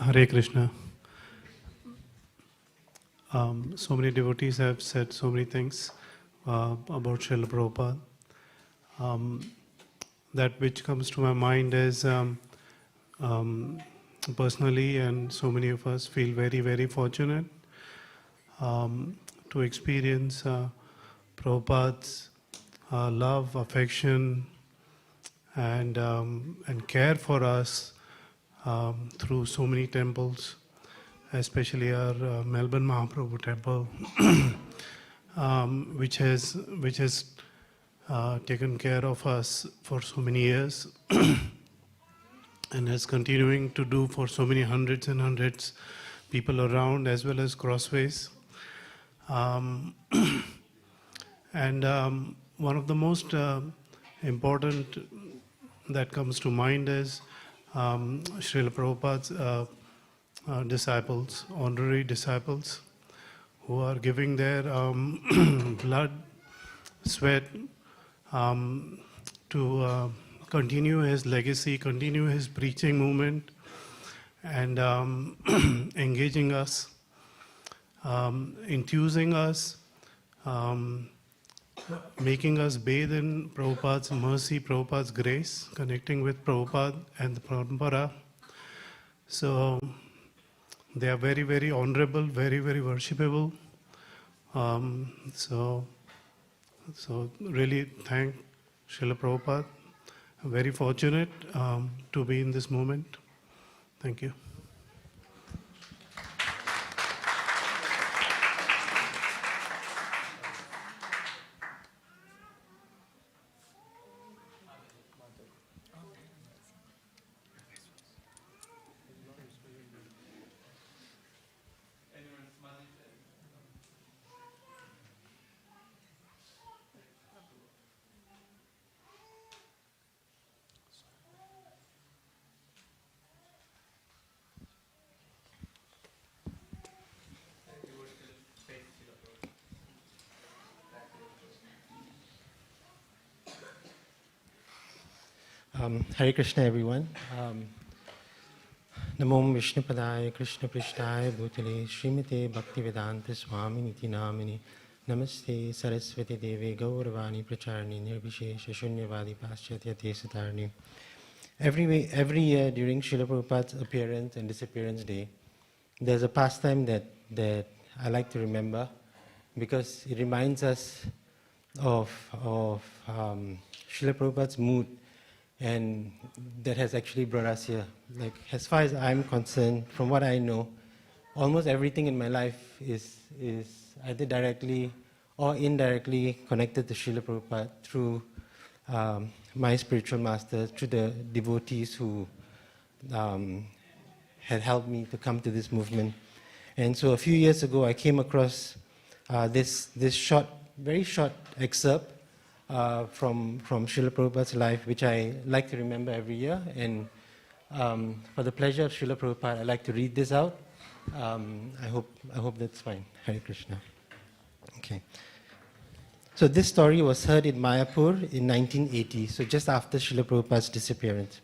Hare Krishna. So many devotees have said so many things about Srila Prabhupada. That which comes to my mind is personally, and so many of us feel very, very fortunate to experience Prabhupada's love, affection, and care for us through so many temples, especially our Melbourne Mahaprabhu temple, which has taken care of us for so many years and is continuing to do for so many hundreds and hundreds people around, as well as crossways. And one of the most important that comes to mind is Srila Prabhupada's disciples, honorary disciples, who are giving their blood, sweat to continue his legacy, continue his preaching movement, and engaging us, enthusing us, making us bathe in Prabhupada's mercy, Prabhupada's grace, connecting with Prabhupada and the Parampara. So they are very, very honorable, very, very worshipable. So really thank Srila Prabhupada. I'm very fortunate to be in this moment. Thank you. Hare Krishna, everyone. Namo Vishnu Padaya Krishna Prishtaya Bhutale Śrīmate Bhaktivedanta Swami Niti Namini Namaste Saraswati Deve Gauravani Pracharni Nirvishesha Shunyavadi Paschatya Tesatarni. Every year during Srila Prabhupada's appearance and disappearance day, there's a pastime that I like to remember because it reminds us of Srila Prabhupada's mood, and that has actually brought us here. Like, as far as I'm concerned, from what I know, almost everything in my life is either directly or indirectly connected to Srila Prabhupada through my spiritual master, through the devotees who had helped me to come to this movement. And so a few years ago, I came across this very short excerpt from Srila Prabhupada's life, which I like to remember every year. And for the pleasure of Srila Prabhupada, I like to read this out. I hope that's fine. Hare Krishna. Okay. So this story was heard in Mayapur in 1980, so just after Srila Prabhupada's disappearance.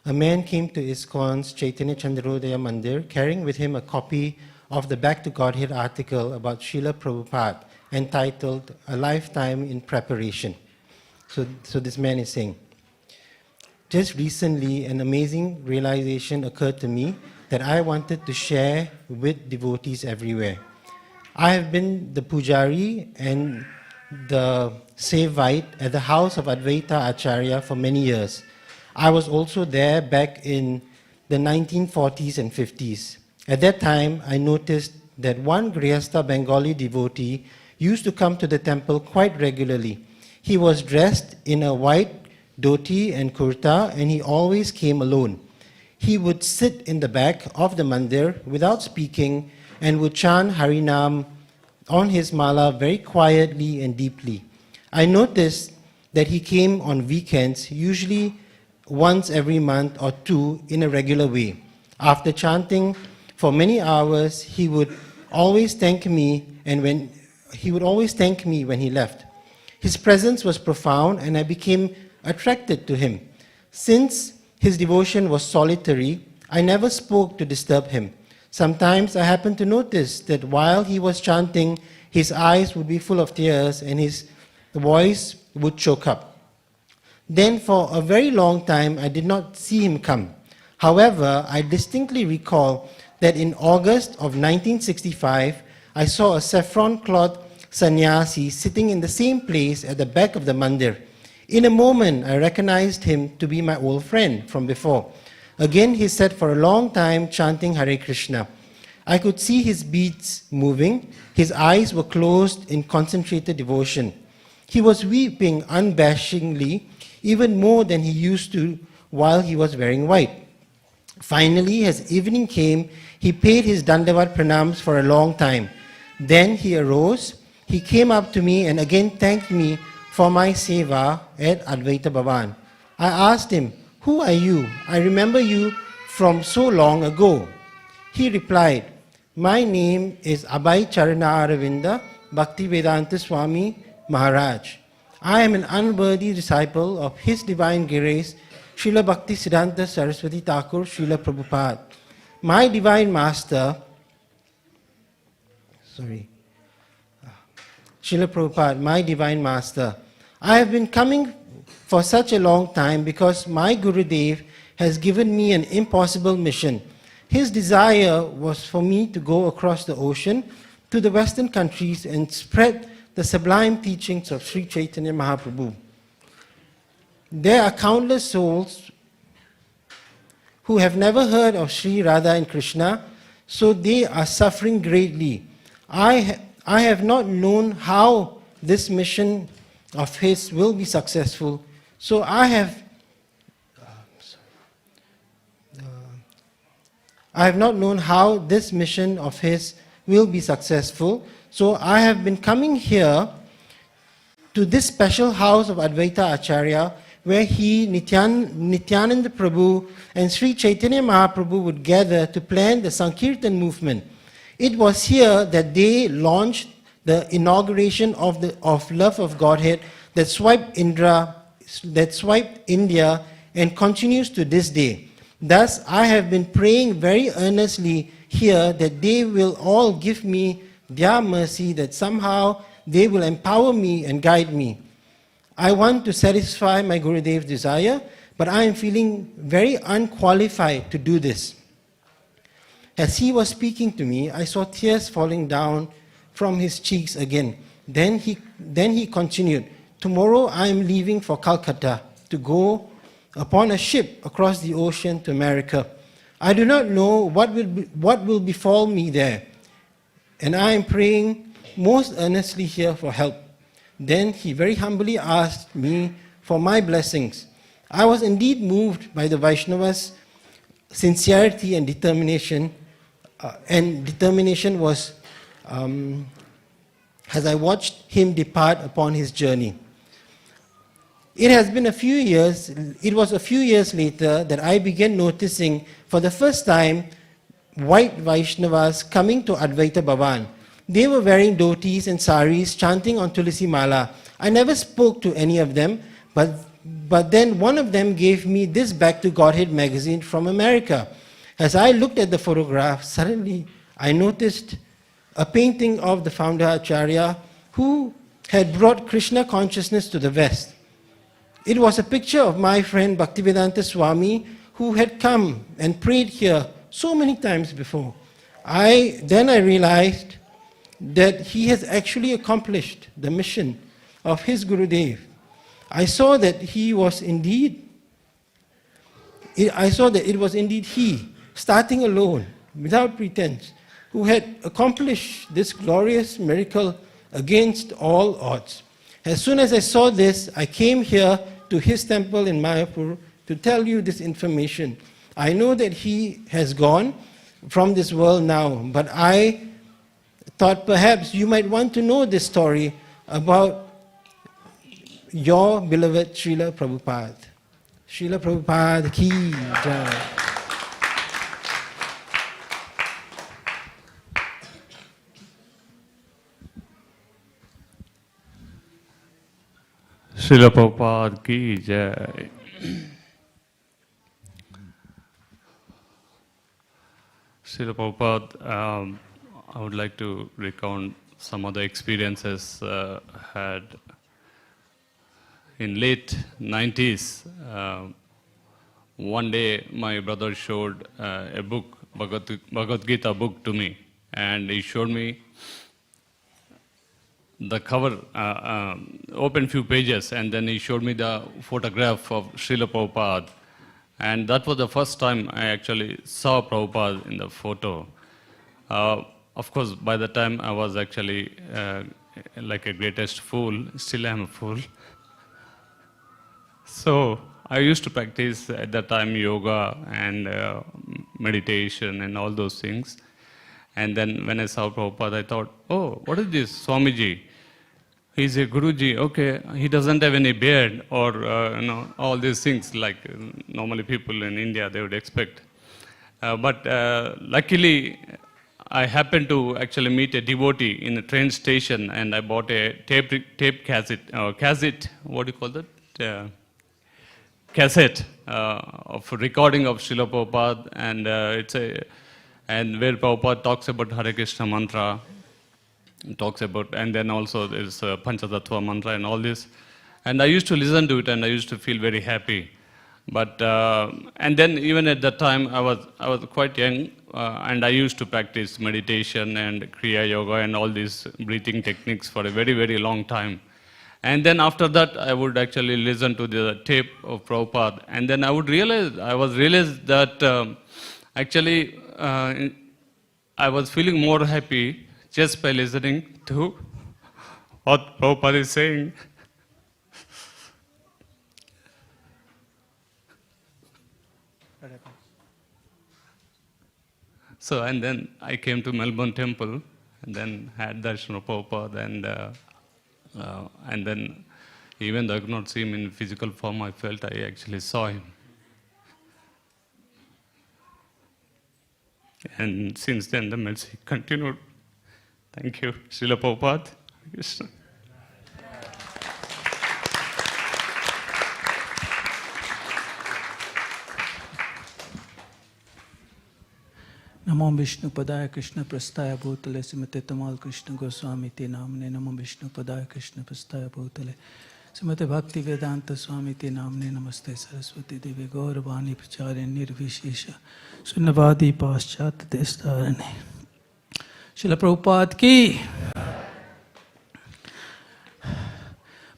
A man came to ISKCON's Chaitanya Chandrodaya Mandir carrying with him a copy of the Back to Godhead article about Srila Prabhupada, entitled A Lifetime in Preparation. So this man is saying, just recently an amazing realization occurred to me that I wanted to share with devotees everywhere. I have been the pujari and the Sevite at the house of Advaita-Acharya for many years. I was also there back in the 1940s and 50s. At that time, I noticed that one Grihastha Bengali devotee used to come to the temple quite regularly. He was dressed in a white dhoti and kurta, and he always came alone. He would sit in the back of the mandir without speaking and would chant Harinam on his mala very quietly and deeply. I noticed that he came on weekends, usually once every month or two, in a regular way. After chanting for many hours, he would always thank me, when he left. His presence was profound, and I became attracted to him. Since his devotion was solitary, I never spoke to disturb him. Sometimes I happened to notice that while he was chanting, his eyes would be full of tears and his voice would choke up. Then for a very long time, I did not see him come. However, I distinctly recall that in August of 1965, I saw a saffron cloth sannyasi sitting in the same place at the back of the mandir. In a moment, I recognized him to be my old friend from before. Again, he sat for a long time chanting Hare Krishna. I could see his beads moving. His eyes were closed in concentrated devotion. He was weeping unabashedly, even more than he used to while he was wearing white. Finally, as evening came, he paid his Dandavat pranams for a long time. Then he arose, he came up to me and again thanked me for my seva at Advaita Bhavan. I asked him, "Who are you? I remember you from so long ago." He replied, "My name is Abhay Charana Aravinda Bhaktivedanta Swami Maharaj. I am an unworthy disciple of His Divine Grace, Srila Bhaktisiddhanta Saraswati Thakur, Srila Prabhupada. My Divine Master, Srila Prabhupada, my Divine Master, I have been coming for such a long time because my Gurudev has given me an impossible mission. His desire was for me to go across the ocean to the Western countries and spread the sublime teachings of Sri Chaitanya Mahaprabhu. There are countless souls who have never heard of Sri Radha and Krishna, so they are suffering greatly. I have not known how this mission of his will be successful, so I have not known how this mission of his will be successful, so I have been coming here to this special house of Advaita Acharya, where he, Nityananda Prabhu, and Sri Chaitanya Mahaprabhu would gather to plan the Sankirtan movement. It was here that they launched the inauguration of Love of Godhead that swiped India and continues to this day. Thus, I have been praying very earnestly here that they will all give me their mercy, that somehow they will empower me and guide me. I want to satisfy my Gurudev's desire, but I am feeling very unqualified to do this. As he was speaking to me, I saw tears falling down from his cheeks again. Then he continued, "Tomorrow I am leaving for Calcutta to go upon a ship across the ocean to America. I do not know what will befall me there, and I am praying most earnestly here for help." Then he very humbly asked me for my blessings. I was indeed moved by the Vaishnavas' sincerity and determination, was as I watched him depart upon his journey. It was a few years later that I began noticing for the first time white Vaishnavas coming to Advaita Bhavan. They were wearing dhotis and saris, chanting on Tulasi Mala. I never spoke to any of them, but then one of them gave me this Back to Godhead magazine from America. As I looked at the photograph, suddenly I noticed a painting of the Founder-Acharya who had brought Krishna consciousness to the West. It was a picture of my friend Bhaktivedanta Swami, who had come and prayed here so many times before. Then I realized that he has actually accomplished the mission of his Gurudev. I saw that it was indeed he, starting alone, without pretense, who had accomplished this glorious miracle against all odds. As soon as I saw this, I came here to his temple in Mayapur to tell you this information. I know that he has gone from this world now, but I thought perhaps you might want to know this story about your beloved Srila Prabhupada. Srila Prabhupada ki jai. Srila Prabhupada ki jai. Srila Prabhupada, I would like to recount some of the experiences had in late 90s. One day my brother showed a book, Bhagavad Gita book to me, and he showed me the cover, open few pages, and then he showed me the photograph of Srila Prabhupada. And that was the first time I actually saw Prabhupada in the photo. Of course, by the time I was actually like a greatest fool, still am a fool. So I used to practice at that time yoga and meditation and all those things. And then when I saw Prabhupada, I thought, oh, what is this, Swamiji? He's a Guruji, okay, he doesn't have any beard or all these things like normally people in India they would expect. But luckily, I happened to actually meet a devotee in a train station, and I bought a tape cassette, what do you call that? Cassette of recording of Srila Prabhupada, and and where Prabhupada talks about Hare Krishna mantra, talks about, and then also there's Panchatattva mantra and all this. And I used to listen to it, and I used to feel very happy. But and then even at that time, I was quite young, and I used to practice meditation and Kriya Yoga and all these breathing techniques for a very, very long time. And then after that, I would actually listen to the tape of Prabhupada, and then I was realized that actually I was feeling more happy just by listening to what Prabhupada is saying. So, and then I came to Melbourne temple, and then had darshan of Prabhupada, and then even though I could not see him in physical form, I felt I actually saw him. And since then, the mercy continued. Thank you, Srila Prabhupada. Krishna. Namo Vishnu Padaya Krishna Prastaya Bhutale Srimate Tamal Krishna Goswami Te Namne Namo Vishnu Padaya Krishna Prastaya Bhutale Srimate Bhaktivedanta Swami Te Namne Namaste Saraswati Devi Gauravani Prachare Nirvishesha Sunnavadi Paschat Destarane Srila Prabhupada Ki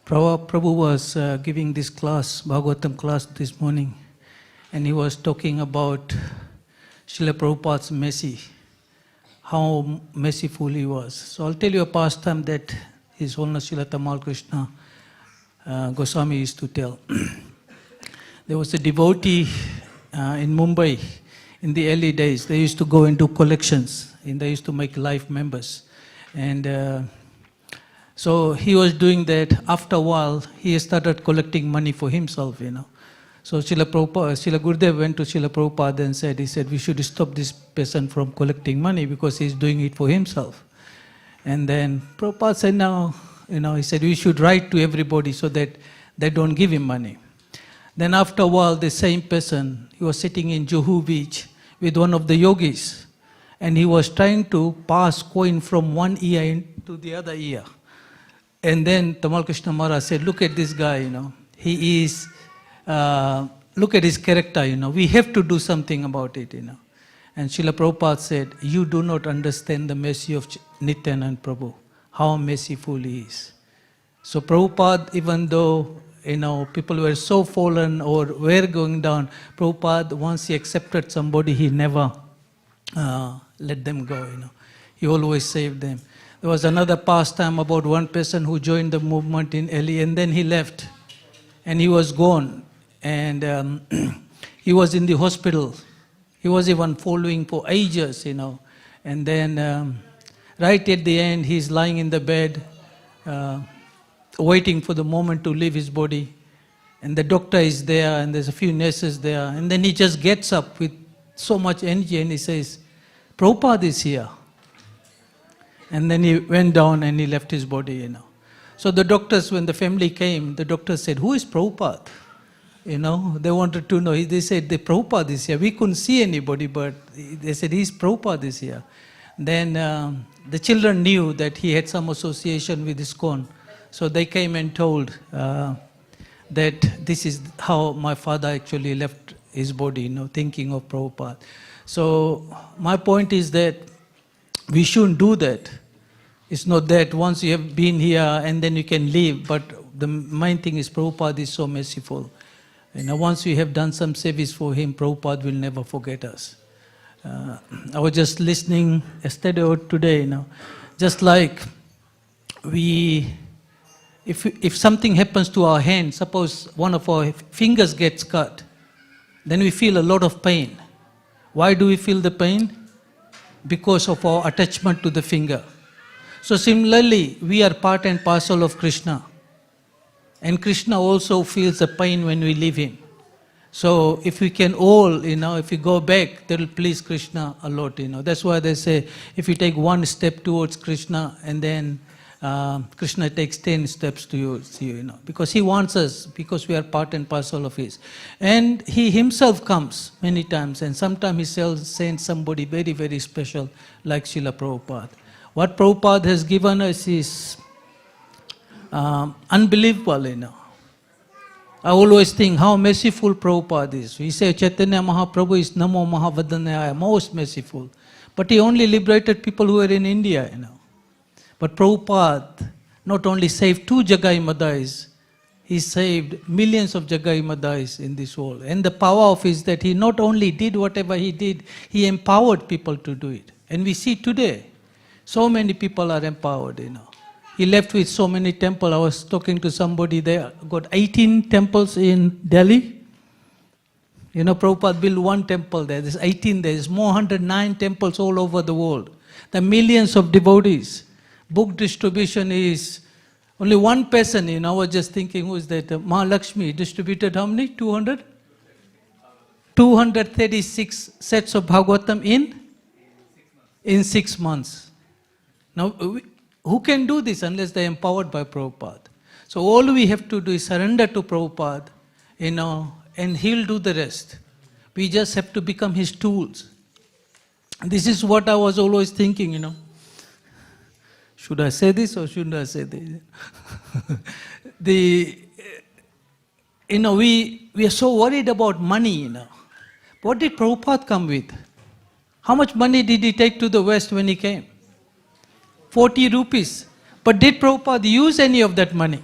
Prabhu was giving this class, Bhagavatam class this morning, and he was talking about Srila Prabhupada's mercy, how merciful he was. So I'll tell you a pastime that His Holiness Srila Tamal Krishna Goswami used to tell. There was a devotee in Mumbai in the early days. They used to go and do collections, and they used to make life members. And so he was doing that. After a while, he started collecting money for himself, So Srila Gurudev went to Srila Prabhupada and said, we should stop this person from collecting money because he's doing it for himself. And then Prabhupada said, no, he said, we should write to everybody so that they don't give him money. Then after a while, the same person, he was sitting in Juhu Beach with one of the yogis, and he was trying to pass coin from one ear to the other ear. And then Tamal Krishna Maharaj said, look at this guy, he is... look at his character, we have to do something about it, And Srila Prabhupada said, you do not understand the mercy of Nityanand Prabhu, how merciful he is. So Prabhupada, even though, people were so fallen or were going down, Prabhupada, once he accepted somebody, he never let them go, He always saved them. There was another pastime about one person who joined the movement in Delhi, and then he left, and he was gone. And he was in the hospital. He was even following for ages, And then right at the end, he's lying in the bed, waiting for the moment to leave his body. And the doctor is there, and there's a few nurses there. And then he just gets up with so much energy, and he says, Prabhupada is here. And then he went down and he left his body, So the doctors, when the family came, the doctor said, who is Prabhupada? They wanted to know. They said, the Prabhupada is here. We couldn't see anybody, but they said, Prabhupada is here. Then the children knew that he had some association with ISKCON. So they came and told that this is how my father actually left his body, thinking of Prabhupada. So my point is that we shouldn't do that. It's not that once you have been here and then you can leave, but the main thing is Prabhupada is so merciful. Once we have done some service for him, Prabhupada will never forget us. I was just listening yesterday or today, just like if something happens to our hand, suppose one of our fingers gets cut, then we feel a lot of pain. Why do we feel the pain? Because of our attachment to the finger. So similarly, we are part and parcel of Krishna. And Krishna also feels the pain when we leave him. So if we can all, if we go back, that will please Krishna a lot, That's why they say, if you take one step towards Krishna and then Krishna takes 10 steps towards you, Because he wants us, because we are part and parcel of his. And he himself comes many times, and sometimes he sends somebody very, very special, like Srila Prabhupada. What Prabhupada has given us is unbelievable, I always think how merciful Prabhupada is. We say Chaitanya Mahaprabhu is Namo Mahavadanyaya, most merciful. But he only liberated people who were in India, But Prabhupada not only saved 2 Jagai Madais, he saved millions of Jagai Madais in this world. And the power of it is that he not only did whatever he did, he empowered people to do it. And we see today, so many people are empowered, He left with so many temples. I was talking to somebody there, got 18 temples in Delhi. Prabhupada built 1 temple there. There's 18 there. There's more 109 temples all over the world. There are millions of devotees. Book distribution is only one person, I was just thinking, who is that? Mahalakshmi distributed how many? 200? 236 sets of Bhagavatam in 6 months. Now, who can do this unless they are empowered by Prabhupada? So all we have to do is surrender to Prabhupada, and he'll do the rest. We just have to become his tools. This is what I was always thinking, Should I say this or shouldn't I say this? We are so worried about money, What did Prabhupada come with? How much money did he take to the West when he came? 40 rupees. But did Prabhupada use any of that money?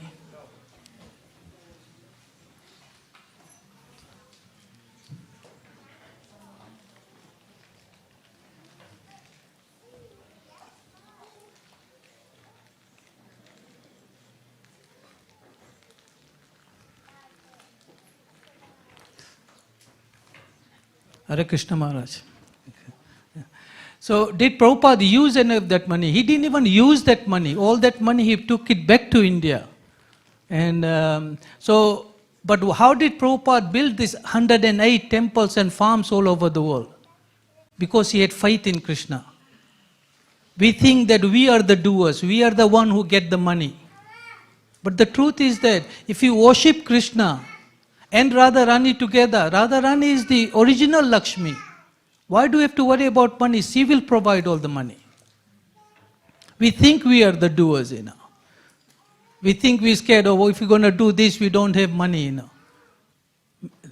Hare Krishna Maharaj. So did Prabhupada use any of that money? He didn't even use that money. All that money he took it back to India. And but how did Prabhupada build these 108 temples and farms all over the world? Because he had faith in Krishna. We think that we are the doers, we are the one who get the money. But the truth is that if you worship Krishna and Radharani together, Radharani is the original Lakshmi. Why do we have to worry about money? She will provide all the money. We think we are the doers, We think we're scared of, if we're going to do this, we don't have money,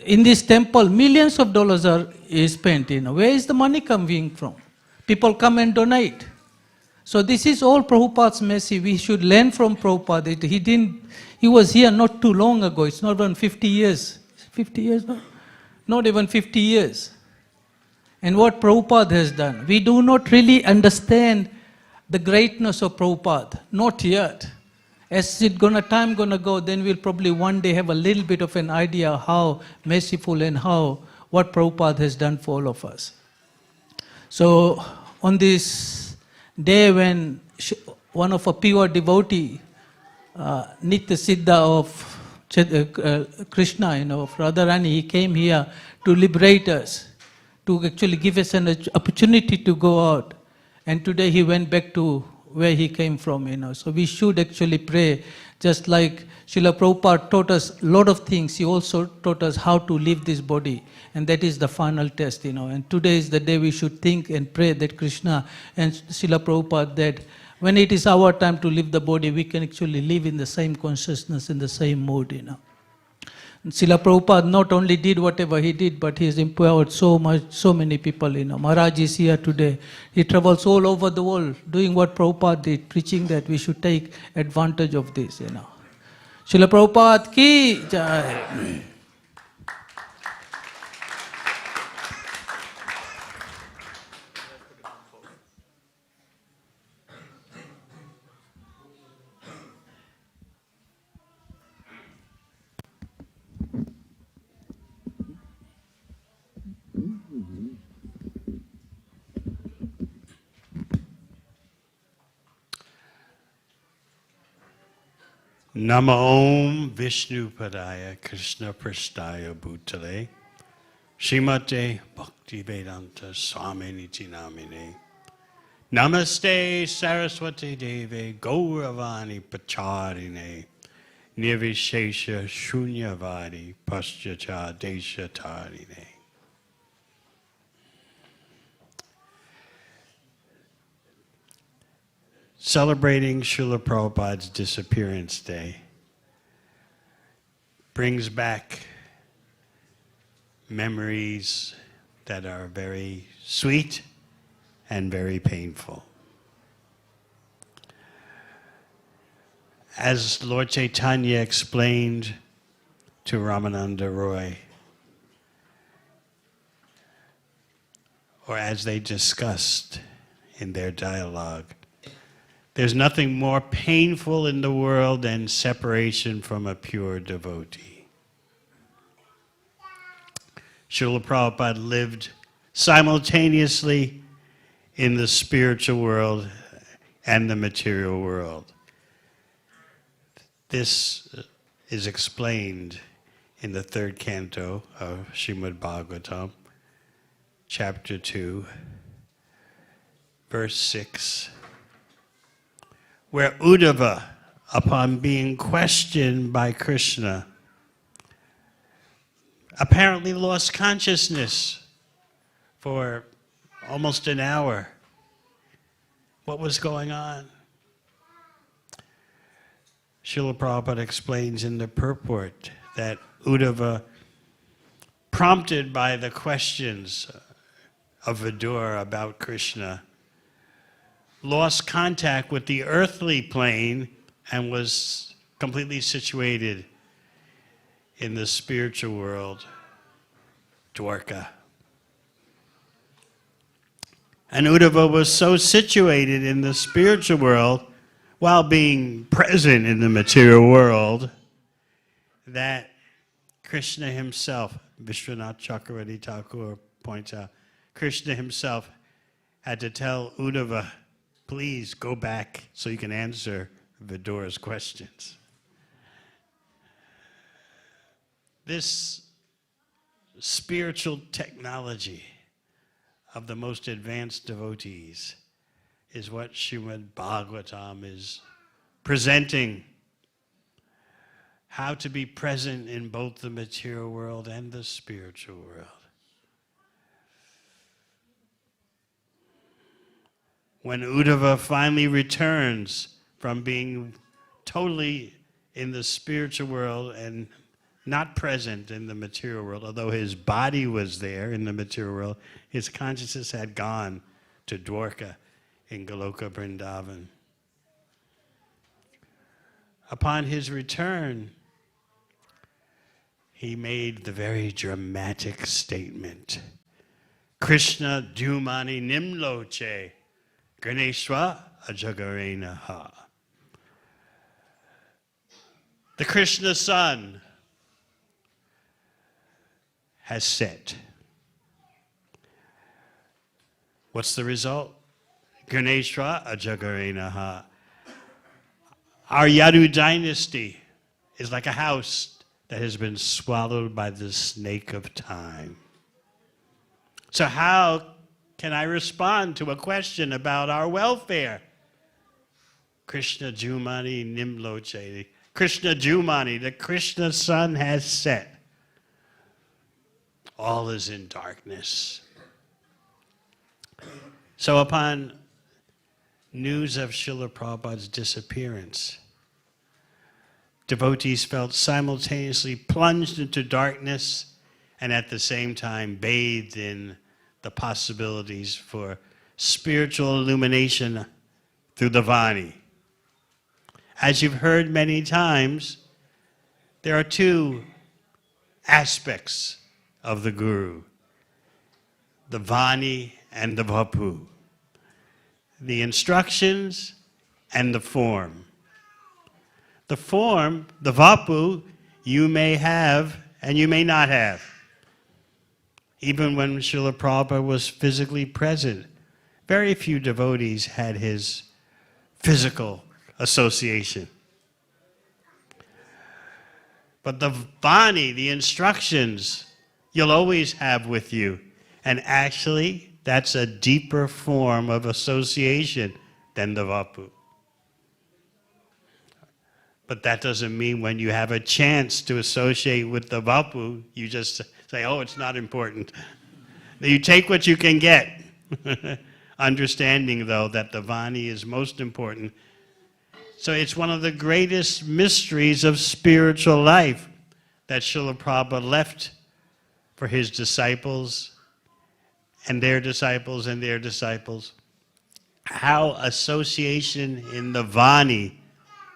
In this temple, millions of dollars are spent, Where is the money coming from? People come and donate. So this is all Prabhupada's mercy. We should learn from Prabhupada. He was here not too long ago. It's not even 50 years. 50 years, no? Not even 50 years. And what Prabhupada has done, we do not really understand the greatness of Prabhupada. Not yet. As time gonna go, then we'll probably one day have a little bit of an idea how merciful and what Prabhupada has done for all of us. So on this day when one of a pure devotee, Nitya Siddha of Krishna, of Radharani, he came here to liberate us, to actually give us an opportunity to go out. And today he went back to where he came from, So we should actually pray, just like Srila Prabhupada taught us a lot of things. He also taught us how to leave this body, and that is the final test, And today is the day we should think and pray that Krishna and Srila Prabhupada, that when it is our time to leave the body, we can actually live in the same consciousness, in the same mood, And Srila Prabhupada not only did whatever he did, but he has empowered so many people, Maharaj is here today. He travels all over the world doing what Prabhupada did, preaching that we should take advantage of this, Srila Prabhupada ki jai. Nama Om Vishnu Padaya Krishna Prasthaya Bhutale Śrīmate Bhaktivedanta Swami Niti Namine Namaste Saraswati Deve Gauravani Pacharine Nirvishesha Shunyavadi Paschacha Desha Tarine. Celebrating Srila Prabhupada's Disappearance Day brings back memories that are very sweet and very painful. As Lord Chaitanya explained to Ramananda Roy, or as they discussed in their dialogue, there's nothing more painful in the world than separation from a pure devotee. Srila Prabhupada lived simultaneously in the spiritual world and the material world. This is explained in the third canto of Śrīmad Bhāgavatam, chapter 2, verse 6. Where Uddhava, upon being questioned by Krishna, apparently lost consciousness for almost an hour. What was going on? Srila Prabhupada explains in the purport that Uddhava, prompted by the questions of Vidura about Krishna, lost contact with the earthly plane and was completely situated in the spiritual world, Dwarka. And Uddhava was so situated in the spiritual world while being present in the material world that Krishna himself, Vishwanath Chakravarti Thakur points out, Krishna himself had to tell Uddhava, please go back so you can answer Vidura's questions. This spiritual technology of the most advanced devotees is what Śrīmad Bhāgavatam is presenting. How to be present in both the material world and the spiritual world. When Uddhava finally returns from being totally in the spiritual world and not present in the material world, although his body was there in the material world, his consciousness had gone to Dwarka in Goloka Vrindavan. Upon his return, he made the very dramatic statement, Krishna Dhyumani Nimloche Ganeshwa Ajagarena Ha. The Krishna sun has set. What's the result? Ganeshwa Ajagarena Ha. Our Yadu dynasty is like a house that has been swallowed by the snake of time. So how can I respond to a question about our welfare? Krishna Jumani Nimloche. Krishna Jumani, the Krishna sun has set. All is in darkness. So upon news of Srila Prabhupada's disappearance, devotees felt simultaneously plunged into darkness and at the same time bathed in the possibilities for spiritual illumination through the Vani. As you've heard many times, there are two aspects of the Guru, the Vani and the Vapu, the instructions and the form. The form, the Vapu, you may have and you may not have. Even when Srila Prabhupada was physically present, very few devotees had his physical association. But the Vani, the instructions, you'll always have with you. And actually, that's a deeper form of association than the Vapu. But that doesn't mean when you have a chance to associate with the Vapu, you just say, oh, it's not important. You take what you can get. Understanding, though, that the Vani is most important. So it's one of the greatest mysteries of spiritual life that Srila Prabhupada left for his disciples and their disciples and their disciples. How association in the Vani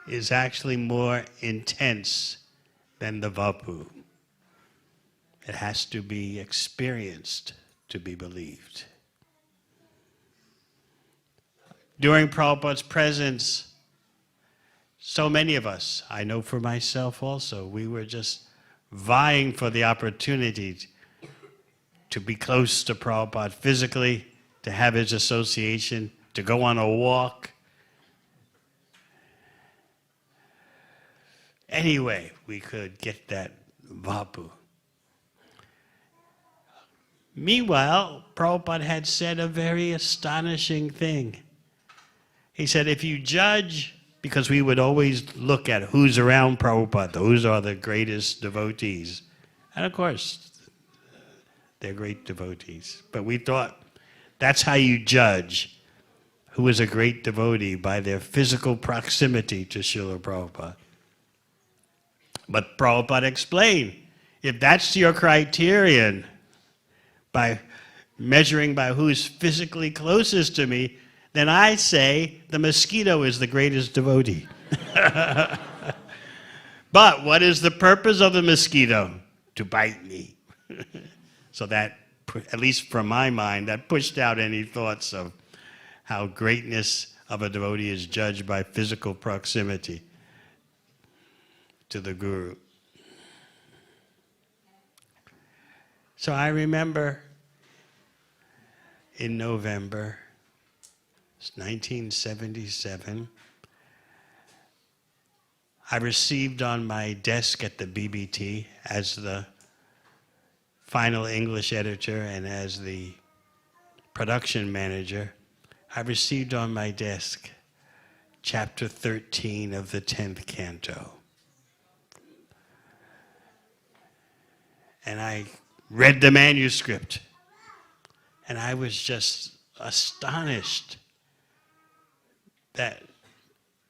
is actually more intense than the Vapu. It has to be experienced to be believed. During Prabhupada's presence, so many of us, I know for myself also, we were just vying for the opportunity to be close to Prabhupada physically, to have his association, to go on a walk. Anyway, we could get that Vapu. Meanwhile, Prabhupada had said a very astonishing thing. He said, if you judge, because we would always look at who's around Prabhupada, those are the greatest devotees. And of course, they're great devotees. But we thought that's how you judge who is a great devotee, by their physical proximity to Srila Prabhupada. But Prabhupada explained, if that's your criterion, by measuring by who's physically closest to me, then I say the mosquito is the greatest devotee. But what is the purpose of the mosquito? To bite me. So that, at least from my mind, that pushed out any thoughts of how greatness of a devotee is judged by physical proximity to the Guru. So I remember in November 1977, I received on my desk at the BBT as the final English editor and as the production manager, I received on my desk chapter 13 of the 10th canto. And I read the manuscript, and I was just astonished that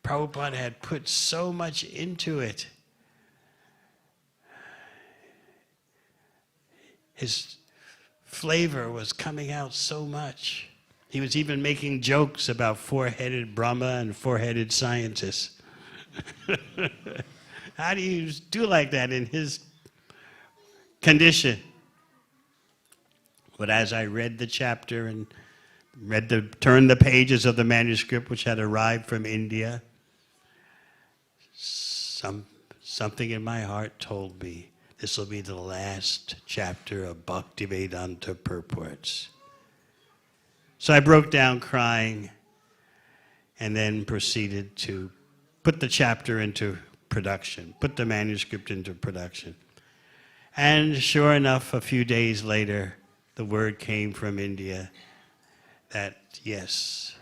Prabhupada had put so much into it. His flavor was coming out so much. He was even making jokes about four-headed Brahma and four-headed scientists. How do you do like that in his condition? But as I read the chapter and turned the pages of the manuscript, which had arrived from India, something in my heart told me this will be the last chapter of Bhaktivedanta purports. So I broke down crying and then proceeded to put the chapter into production, put the manuscript into production. And sure enough, a few days later, the word came from India that, yes,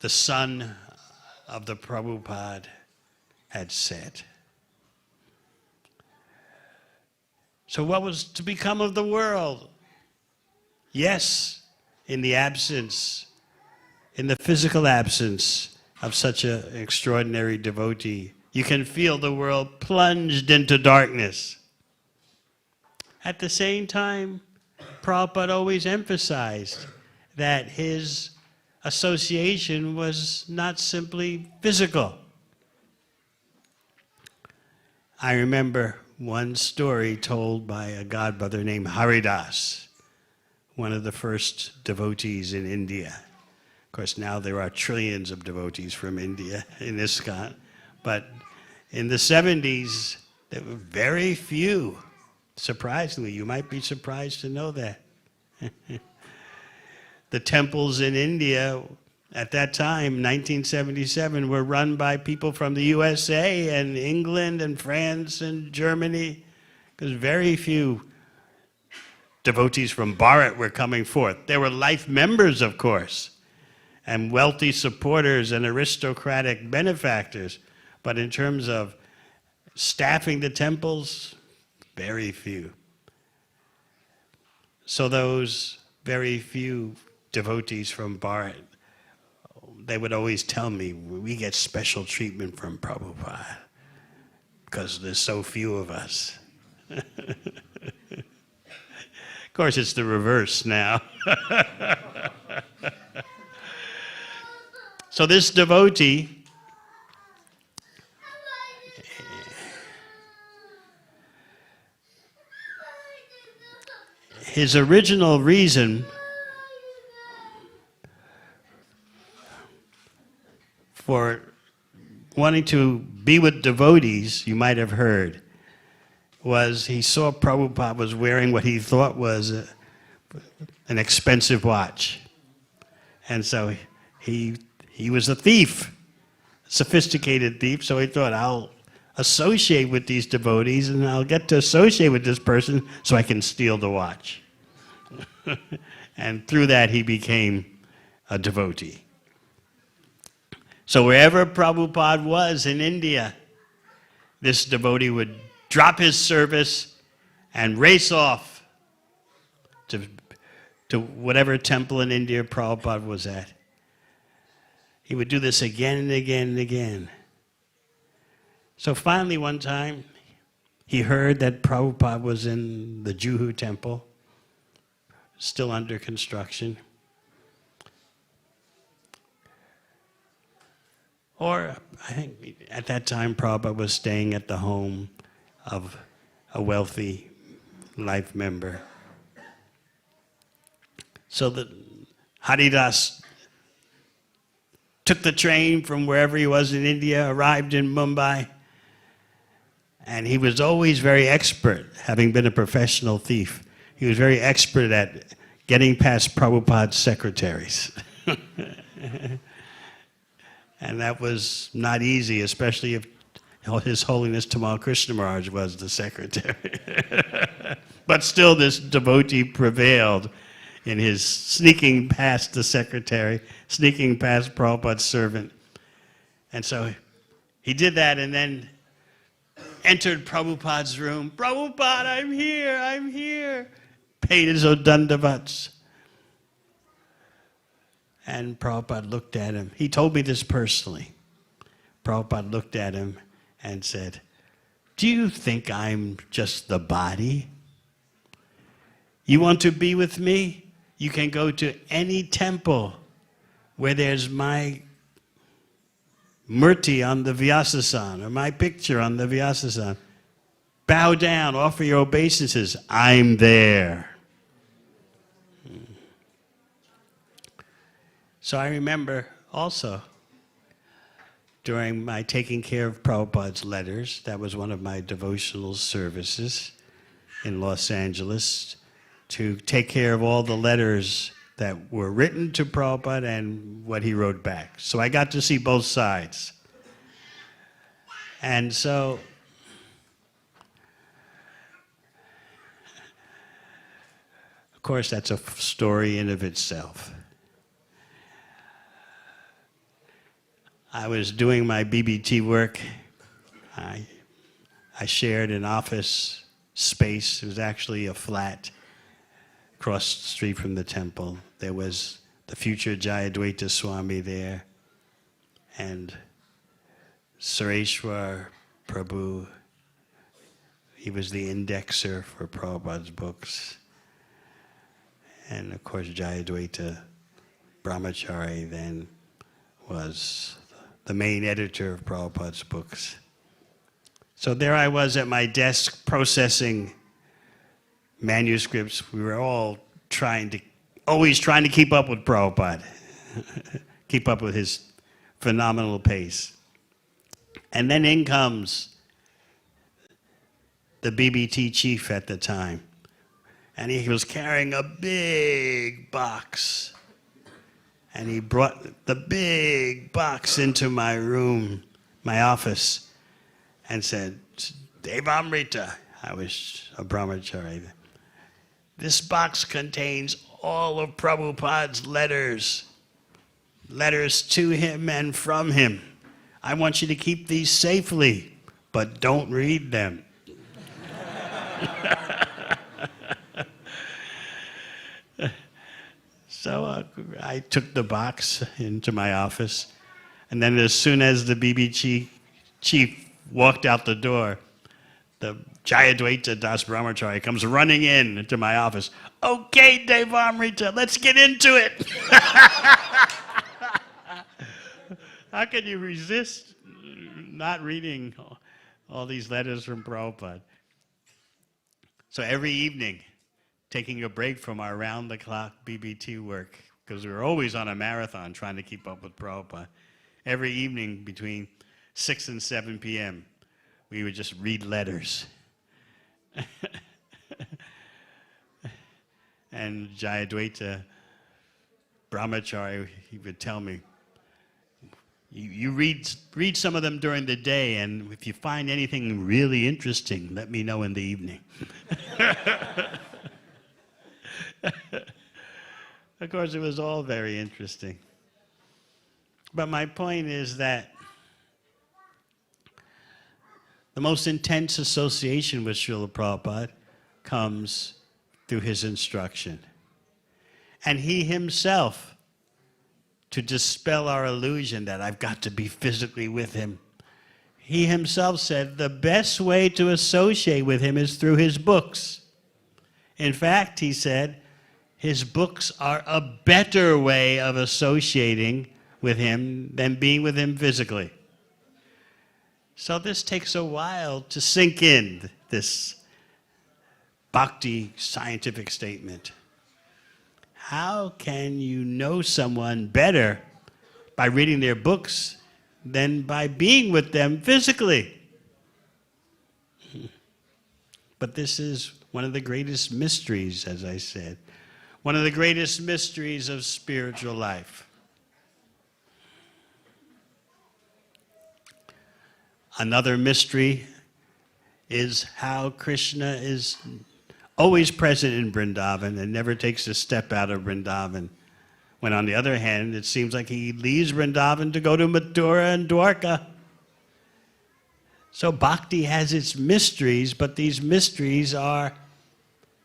the sun of the Prabhupada had said. So what was to become of the world? Yes, in the absence, in the physical absence of such an extraordinary devotee, you can feel the world plunged into darkness. At the same time, Prabhupada always emphasized that his association was not simply physical. I remember one story told by a godbrother named Haridas, one of the first devotees in India. Of course, now there are trillions of devotees from India in ISKCON, but in the 70s, there were very few. Surprisingly, you might be surprised to know that. The temples in India at that time, 1977, were run by people from the USA and England and France and Germany, because very few devotees from Bharat were coming forth. They were life members, of course, and wealthy supporters and aristocratic benefactors, but in terms of staffing the temples, very few. So those very few devotees from Bharat, they would always tell me, we get special treatment from Prabhupada because there's so few of us. Of course, it's the reverse now. So this devotee, his original reason for wanting to be with devotees, you might have heard, was he saw Prabhupada was wearing what he thought was an expensive watch. And so he was a thief, a sophisticated thief, so he thought, I'll associate with these devotees and I'll get to associate with this person so I can steal the watch. And through that he became a devotee. So wherever Prabhupada was in India, this devotee would drop his service and race off to whatever temple in India Prabhupada was at. He would do this again and again and again. So finally one time, he heard that Prabhupada was in the Juhu temple, still under construction. Or I think at that time Prabhupada was staying at the home of a wealthy life member. So that Haridas took the train from wherever he was in India, arrived in Mumbai, and he was always very expert, having been a professional thief. He was very expert at getting past Prabhupada's secretaries. And that was not easy, especially if His Holiness Tamal Krishna Maharaj was the secretary. But still, this devotee prevailed in his sneaking past the secretary, sneaking past Prabhupada's servant. And so he did that and then entered Prabhupada's room. Prabhupada, I'm here, I'm here. Paid his Odandavats. And Prabhupada looked at him. He told me this personally. Prabhupada looked at him and said, do you think I'm just the body? You want to be with me? You can go to any temple where there's my murti on the Vyasasana, or my picture on the Vyasasana. Bow down, offer your obeisances. I'm there. So I remember also during my taking care of Prabhupada's letters, that was one of my devotional services in Los Angeles, to take care of all the letters that were written to Prabhupada and what he wrote back. So I got to see both sides. And so of course, that's a story in of itself. I was doing my BBT work. I shared an office space. It was actually a flat across the street from the temple. There was the future Jayadvaita Swami there, and Sureshwar Prabhu. He was the indexer for Prabhupada's books. And of course, Jayadvaita Brahmachari then was the main editor of Prabhupada's books. So there I was at my desk processing manuscripts. We were all always trying to keep up with Prabhupada, keep up with his phenomenal pace. And then in comes the BBT chief at the time. And he was carrying a big box. And he brought the big box into my room, my office, and said, Devamrita, I was a brahmachari. This box contains all of Prabhupada's letters to him and from him. I want you to keep these safely, but don't read them. So I took the box into my office, and then as soon as the BBT chief walked out the door, the Jayadvaita Das Brahmachari comes running into my office. Okay, Devamrita, let's get into it. How can you resist not reading all these letters from Prabhupada? So every evening, taking a break from our round-the-clock BBT work, because we were always on a marathon trying to keep up with Prabhupada. Every evening between 6 and 7 p.m., we would just read letters. And Jayadvaita Brahmachari, he would tell me, you read some of them during the day, and if you find anything really interesting, let me know in the evening. Of course, it was all very interesting. But my point is that the most intense association with Srila Prabhupada comes through his instruction. And he himself, to dispel our illusion that I've got to be physically with him, he himself said the best way to associate with him is through his books. In fact, he said, his books are a better way of associating with him than being with him physically. So this takes a while to sink in, this bhakti scientific statement. How can you know someone better by reading their books than by being with them physically? But this is one of the greatest mysteries, as I said, one of the greatest mysteries of spiritual life. Another mystery is how Krishna is always present in Vrindavan and never takes a step out of Vrindavan. When on the other hand, it seems like he leaves Vrindavan to go to Mathura and Dwarka. So bhakti has its mysteries, but these mysteries are,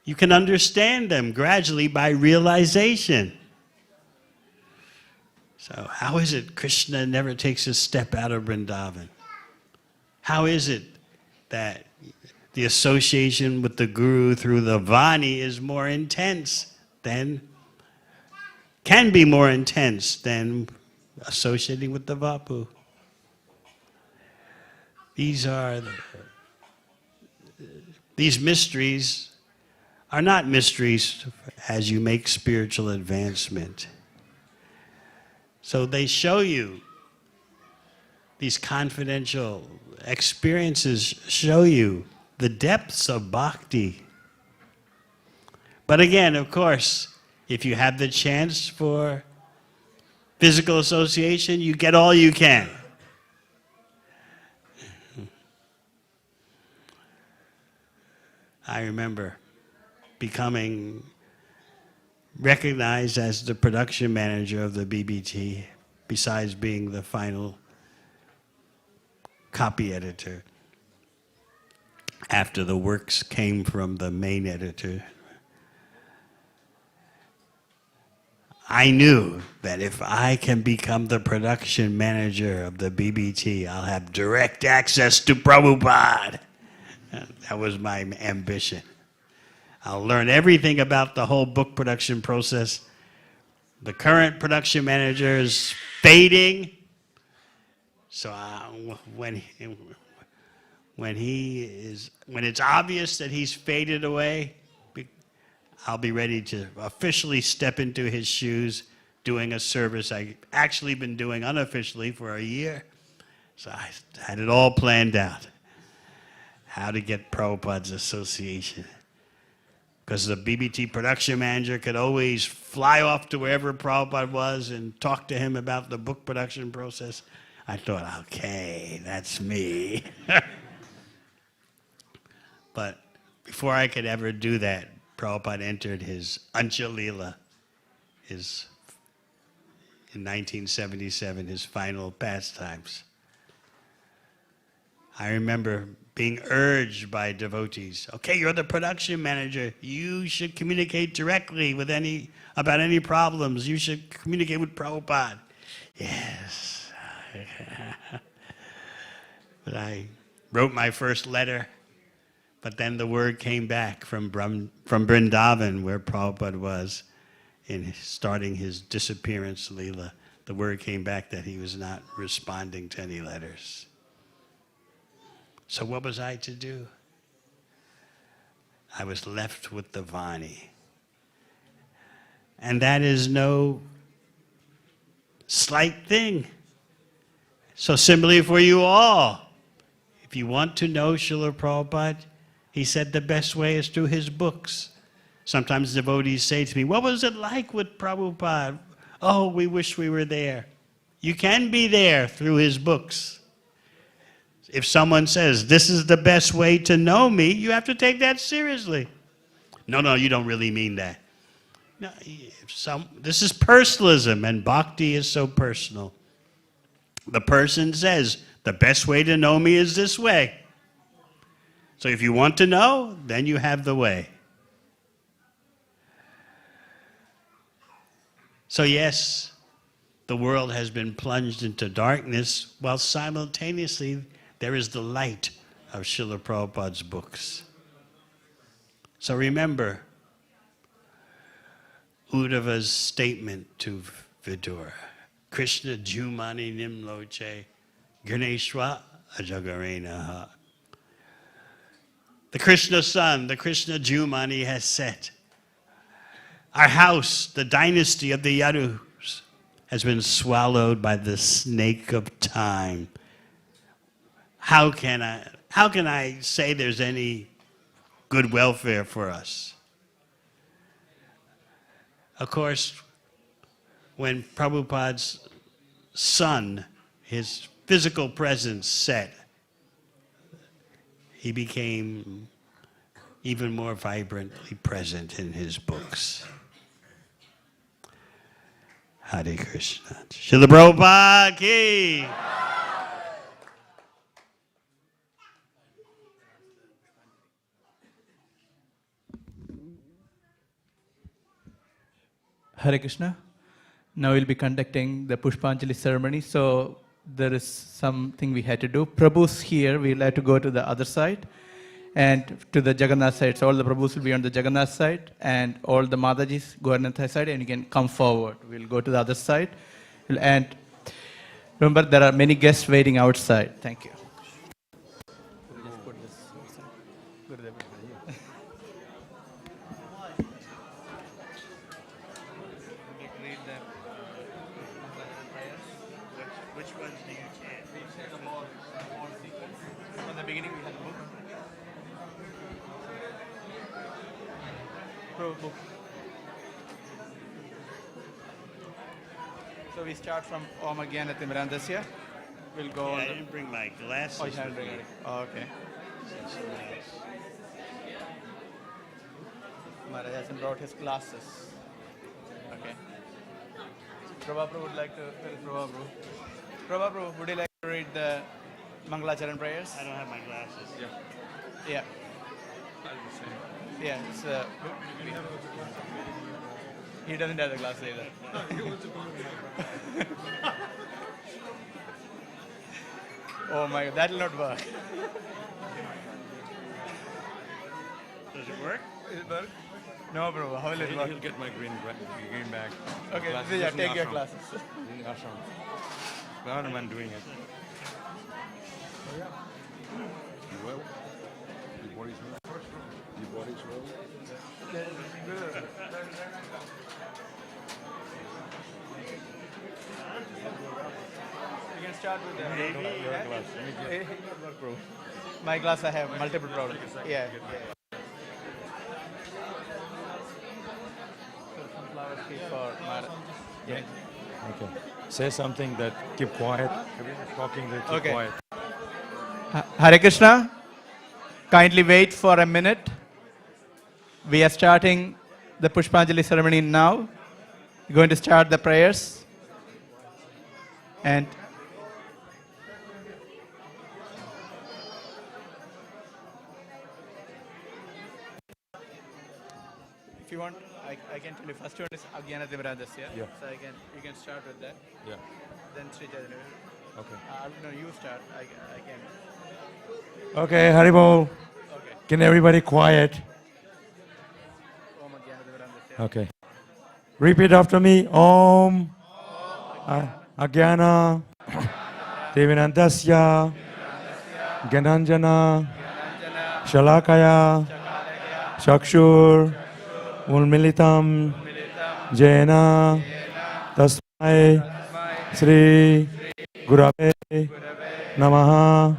you can understand them gradually by realization. So how is it Krishna never takes a step out of Vrindavan? How is it that the association with the Guru through the Vani is more intense than, can be more intense than associating with the Vapu? These mysteries are not mysteries as you make spiritual advancement. So they show you, these confidential experiences show you the depths of bhakti. But again, of course, if you have the chance for physical association, you get all you can. I remember becoming recognized as the production manager of the BBT, besides being the final copy editor after the works came from the main editor. I knew that if I can become the production manager of the BBT, I'll have direct access to Prabhupada. That was my ambition. I'll learn everything about the whole book production process. The current production manager is fading, so when it's obvious that he's faded away, I'll be ready to officially step into his shoes, doing a service I've actually been doing unofficially for a year. So I had it all planned out, how to get Prabhupada's association. Because the BBT production manager could always fly off to wherever Prabhupada was and talk to him about the book production process. I thought, okay, that's me. But before I could ever do that, Prabhupada entered his Ancha Leela, in 1977, his final pastimes. I remember being urged by devotees, okay, you're the production manager. You should communicate directly with about any problems. You should communicate with Prabhupada. Yes. But I wrote my first letter, but then the word came back from Vrindavan, where Prabhupada was, in starting his Disappearance Leela. The word came back that he was not responding to any letters. So what was I to do? I was left with the Vani. And that is no slight thing. So similarly for you all, if you want to know Srila Prabhupada, he said the best way is through his books. Sometimes devotees say to me, what was it like with Prabhupada? Oh, we wish we were there. You can be there through his books. If someone says, this is the best way to know me, you have to take that seriously. No, you don't really mean that. No, this is personalism, and bhakti is so personal. The person says, the best way to know me is this way. So if you want to know, then you have the way. So yes, the world has been plunged into darkness, while simultaneously there is the light of Srila Prabhupada's books. So remember Uddhava's statement to Vidura, Krishna Jumani Nimloche Ganeshwa Ajagarenaha. The Krishna sun, the Krishna Jumani has set. Our house, the dynasty of the Yadus, has been swallowed by the snake of time. How can I say there's any good welfare for us? Of course, when Prabhupada's sun, his physical presence set, he became even more vibrantly present in his books. Hare Krishna. Srila Prabhupada ki. Hare Krishna. Now we'll be conducting the Pushpanjali ceremony. So there is something we had to do. Prabhu's here. We'll have to go to the other side and to the Jagannath side. So all the Prabhus will be on the Jagannath side and all the Madajis go on the side, and you can come forward. We'll go to the other side. And remember, there are many guests waiting outside. Thank you. Which ones do you chant? We say the more sequence. From the beginning, we had the book. Book. So we start from Om Agyanat Mirandasya. We'll go on. I didn't bring my glasses. Oh, you haven't bring it. Oh, okay. Maharaj hasn't brought his glasses. Okay. Prabhupada would like to tell Prabhupada, would you like to read the Mangalacharan prayers? I don't have my glasses. Yeah. Yeah, it's, he doesn't have the glasses either. Oh my God, that will not work. Does it work? Will it work? No, bro. How will it work? He'll get my green bag. Okay, Glasses. yeah, It's in take your ashram. glasses. In the ashram. The other man doing it. Well, your body's well. Your body's well. We can start with the Your glass. Let me get- My glass I have multiple problems. Yeah. So some flowers keep for Mara. Yeah. Okay. Say something that keep quiet. Everyone's talking, they keep Okay. quiet. Hare Krishna. Kindly wait for a minute. We are starting the Pushpanjali ceremony now. We're going to start the prayers. And if you want, I can tell you. First one is Agyana Devarajasya. Yeah. So you can start with that. Yeah. Then Sri Chaitanya. Okay. No, you start. I can. Okay, Haribol. Okay. Can everybody quiet? Om Agyana Devarajasya. Okay. Repeat after me. Om Agyana Devinandasya Gananjana Shalakaya Chakshur Ulmilitam Jena Tasmai Sri Gurave Namaha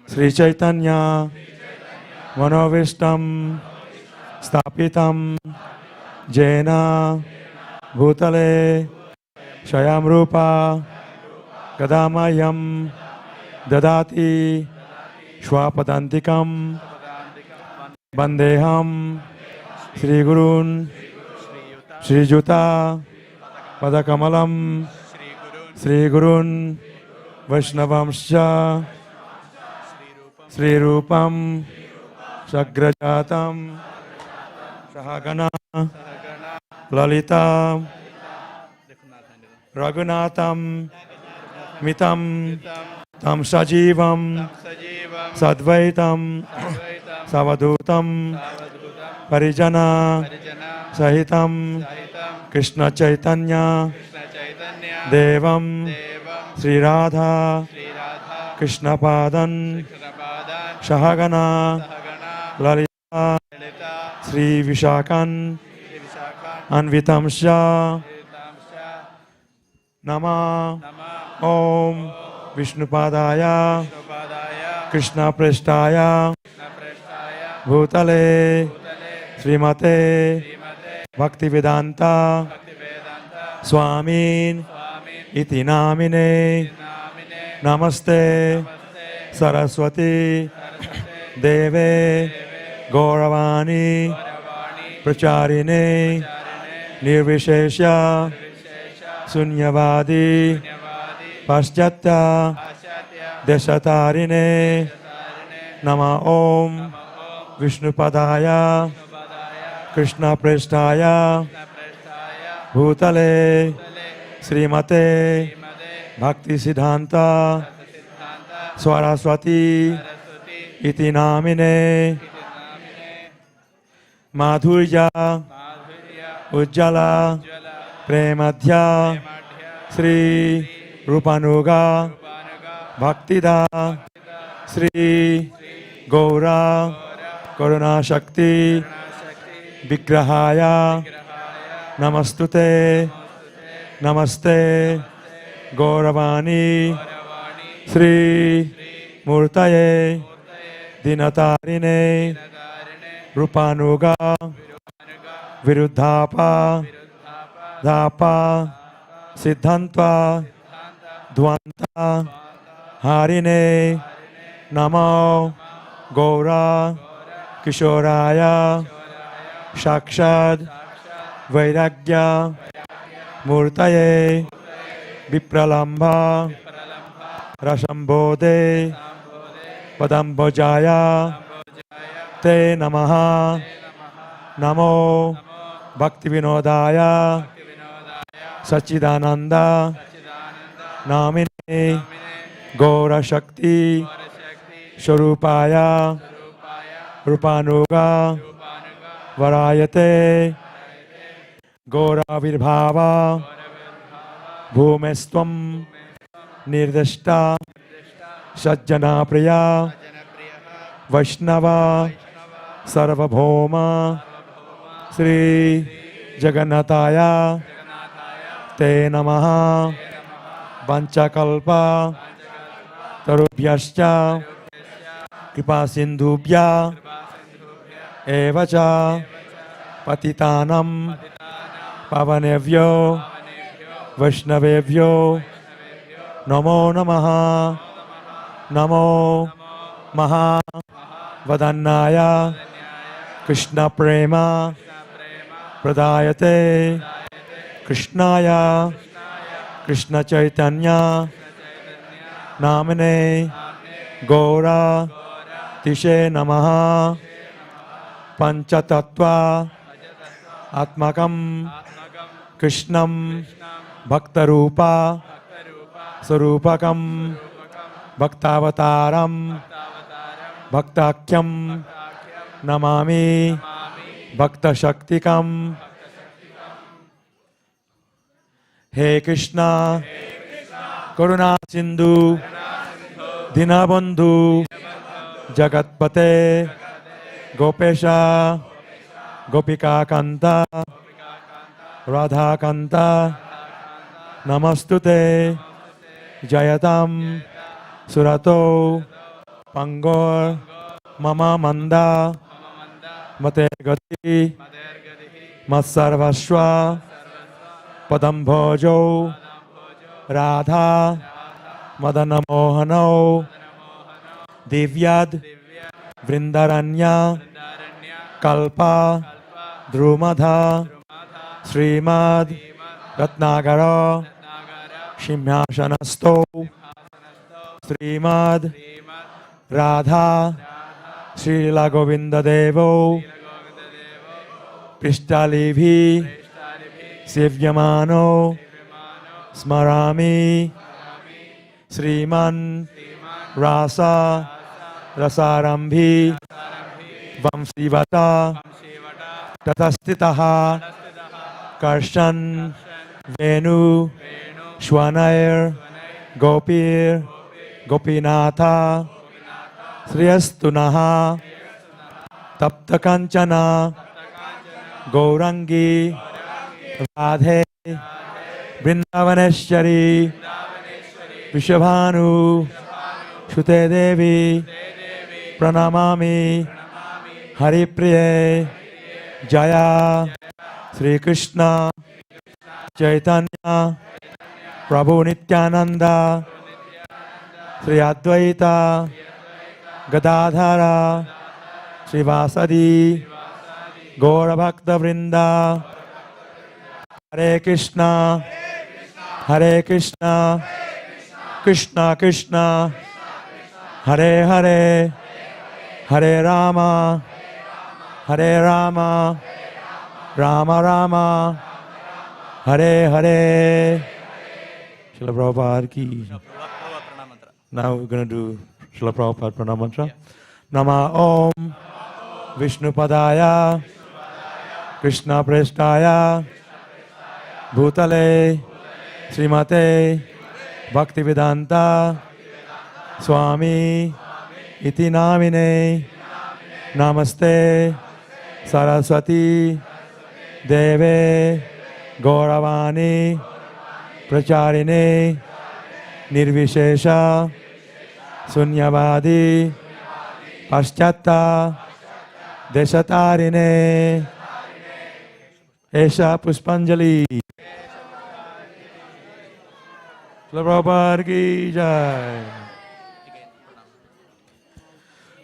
Sri Chaitanya Manovistam Stapitam Jena Bhutale Shayam Rupa Kadamayam Dadati Shwapadantikam Bandeham Sri Gurun Sri Juta Padakamalam Sri Gurun Vaishnavamscha Sri Rupam Sagrajatam Sahagana Lalita Raghunatham Mitam Tam Sajivam Sadvaitam Savadutam Parijana Sahitam Krishna Chaitanya Devam Sri Radha Krishna Padan Sahagana Lalita Sri Vishakan Anvitamsha Nama Om Vishnupadaya Krishna Preshtaya Bhutale Srimate Bhaktivedanta Swami Iti Namine Namaste Saraswati Deve Gauravani Pracharine Nirvishesha Sunyavadi Paschatya Deshatarine Nama Om Vishnupadaya Krishna Preshtaya Bhutale Srimate Bhaktisiddhanta Saraswati Iti Namine Madhurya Ujjala Premadhya Sri Rupanuga Bhaktida Sri Gaura Karuna Shakti Vigrahaya Namastute Namaste Gauravani Sri Murtaye Dinatarine Rupanuga Viruddhapa Dhapa Siddhantva Dvanta Harine Namo Gaura Kishoraya Shakshad Vairagya Murtaye Vipralambha Rasambode Padambojaya Te Namaha Namo Bhaktivinodaya Sachidananda Namine Gaura Shakti Swarupaya Rupanuga Varayate Gaura Virbhava Bhumestvam Nirdishta Sajjana Priya Vaishnava Sarvabhauma Sri Jagannataya Te Namaha Vanchakalpa Tarubhyascha Kripa Sindhubhya Evacha Patitanam Pavanevyo Vaishnavevyo Namo Namaha Namo Maha Vadannaya Krishna Prema Pradayate Krishnaya Krishna Chaitanya Namine Gaura Tishe Namaha Panchatattva Atmakam Krishnam Bhaktarupa Sarupakam Bhaktavataram Bhaktakyam Namami Bhakta Shaktikam. He Krishna Karuna Sindhu Dinabandhu Jagatpate Gopesha Gopika Kanta Radha Kanta Namastute Jayatam Surato Pangor Mama Manda Mate Gati Matsarvashwa Padambhojo Radha Madana Mohano Divyad Vrindaranya Kalpa Drumadha Śrīmad Ratnagara Simhasanasto Śrīmad Radha Srila Govinda Devo Prishtalivi Sevyamano Smarami Sriman Rasa Rasarambhi Vamsivata Tatastitaha Karshan Venu Shwanair Gopir Gopinatha Sriyastunaha Taptakanchana Gaurangi Radhe Vrindavaneshwari Vishabhanu Shute Devi Pranamami Haripriye Jaya Sri Krishna Chaitanya Prabhu Nityananda Sri Advaita Gadadhara Srivasadi Gaura Bhakta Vrinda Hare Krishna Hare Krishna Krishna Krishna Hare Hare Hare Rama Hare Rama Rama Rama Hare Hare. Srila Prabhupada ki. Now we're going to do Srila Prabhupada Pranam Mantra. Nama Om Vishnu Padaya Krishna Prestaya Bhutale Srimate Bhaktivedanta Swami Iti Namine Namaste Saraswati Deve Gauravani Pracharine Nirvishesha Sunyavadi Paschata Deshatarine Esha Puspanjali. Prabhupada ki jai.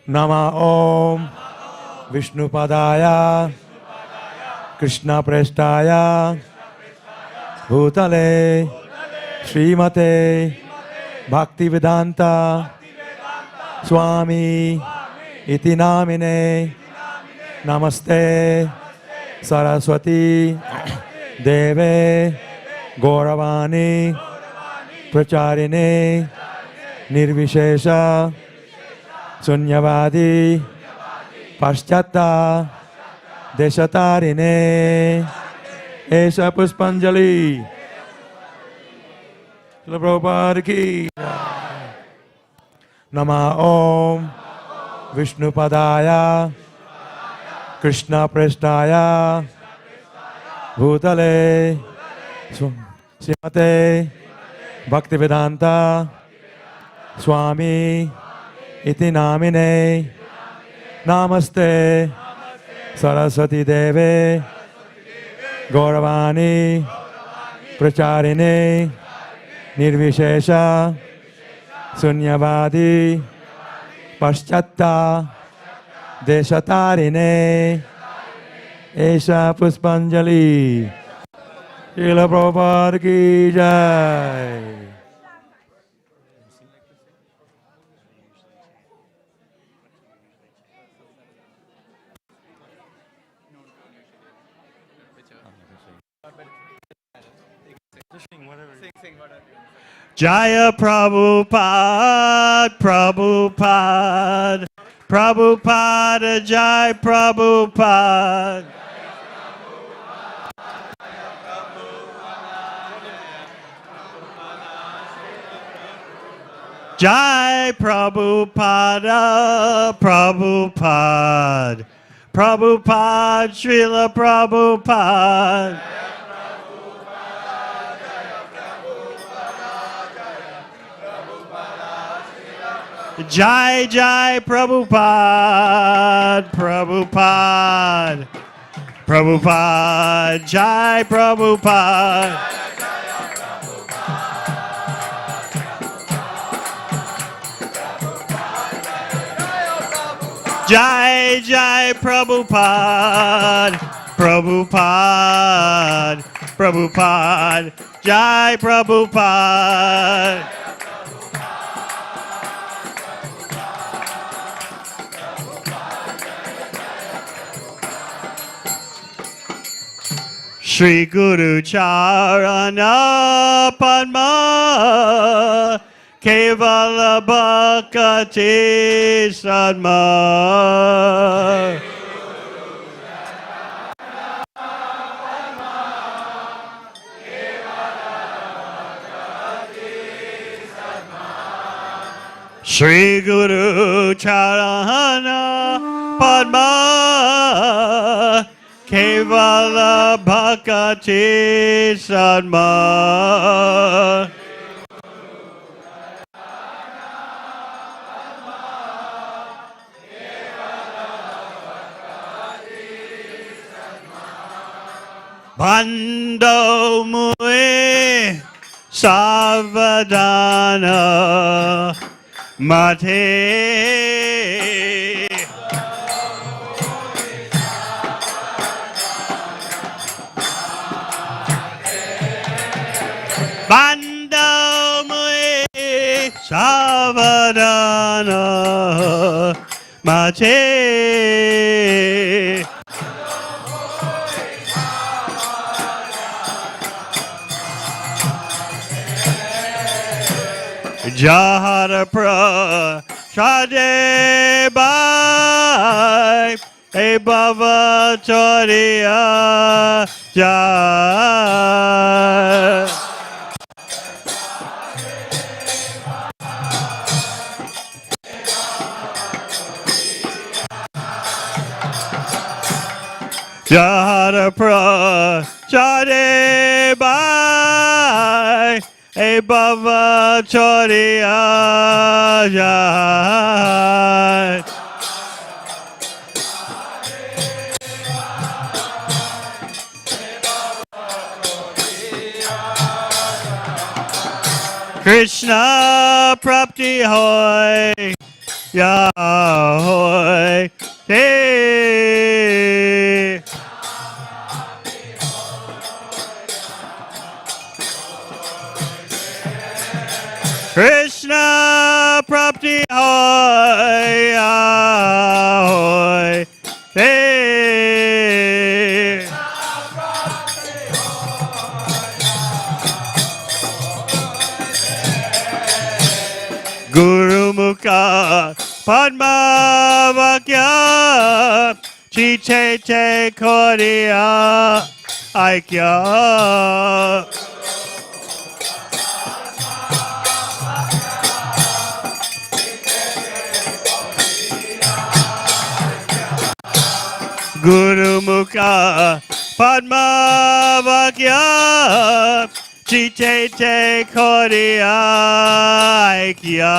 Nama Om Vishnu Padaya Krishna Prestaya Bhutale Srimate Bhaktivedanta Swami iti namine Namaste Saraswati Deve Gauravani Pracharine Nirvishesha Sunyavadi Paschata Deshatarine Esha Puspanjali Srila Prabhupada ki Nama Om Vishnu Padaya Krishna Prestaya Bhutale Śrīmate Bhaktivedanta Swami iti namine Namaste Saraswati Deve Gauravani Pracharine Nirvishesha Sunyavadi Paschatta Deshatarine Esha Puspanjali Srila Prabhupada ki jai. Jaya Prabhupada, Prabhupada, Prabhupada, Jai Prabhupada. Jai Prabhupada, Prabhupada, Prabhupada, Srila Prabhupada. Jai Jai Prabhupada, Prabhupada, Prabhupada, Jai Prabhupada. Jai Jai Prabhupada, Prabhupada, Prabhupada, Jai Prabhupada. Shri Guru Charana Padma Kevala Bhakti Sadma. Shri Guru Charana Padma Kevala Bhakti Sadma. Bando Mui Savadana Mate. Bando Mui Savadana Mate. Jahara Prashade Bhai E Bhava Chariya Jai. Jahara Prashade Bhai E Bhava Chariya Jai. Krishna Prapti Hoy Ya Hoy Te. Krishna prapti hoy ahoy. Hey. Guru Mukha Padma Vakya Chite Te Koriya Aikya. Guru Mukha Padma Vakya Chite Te Koriya Aikya.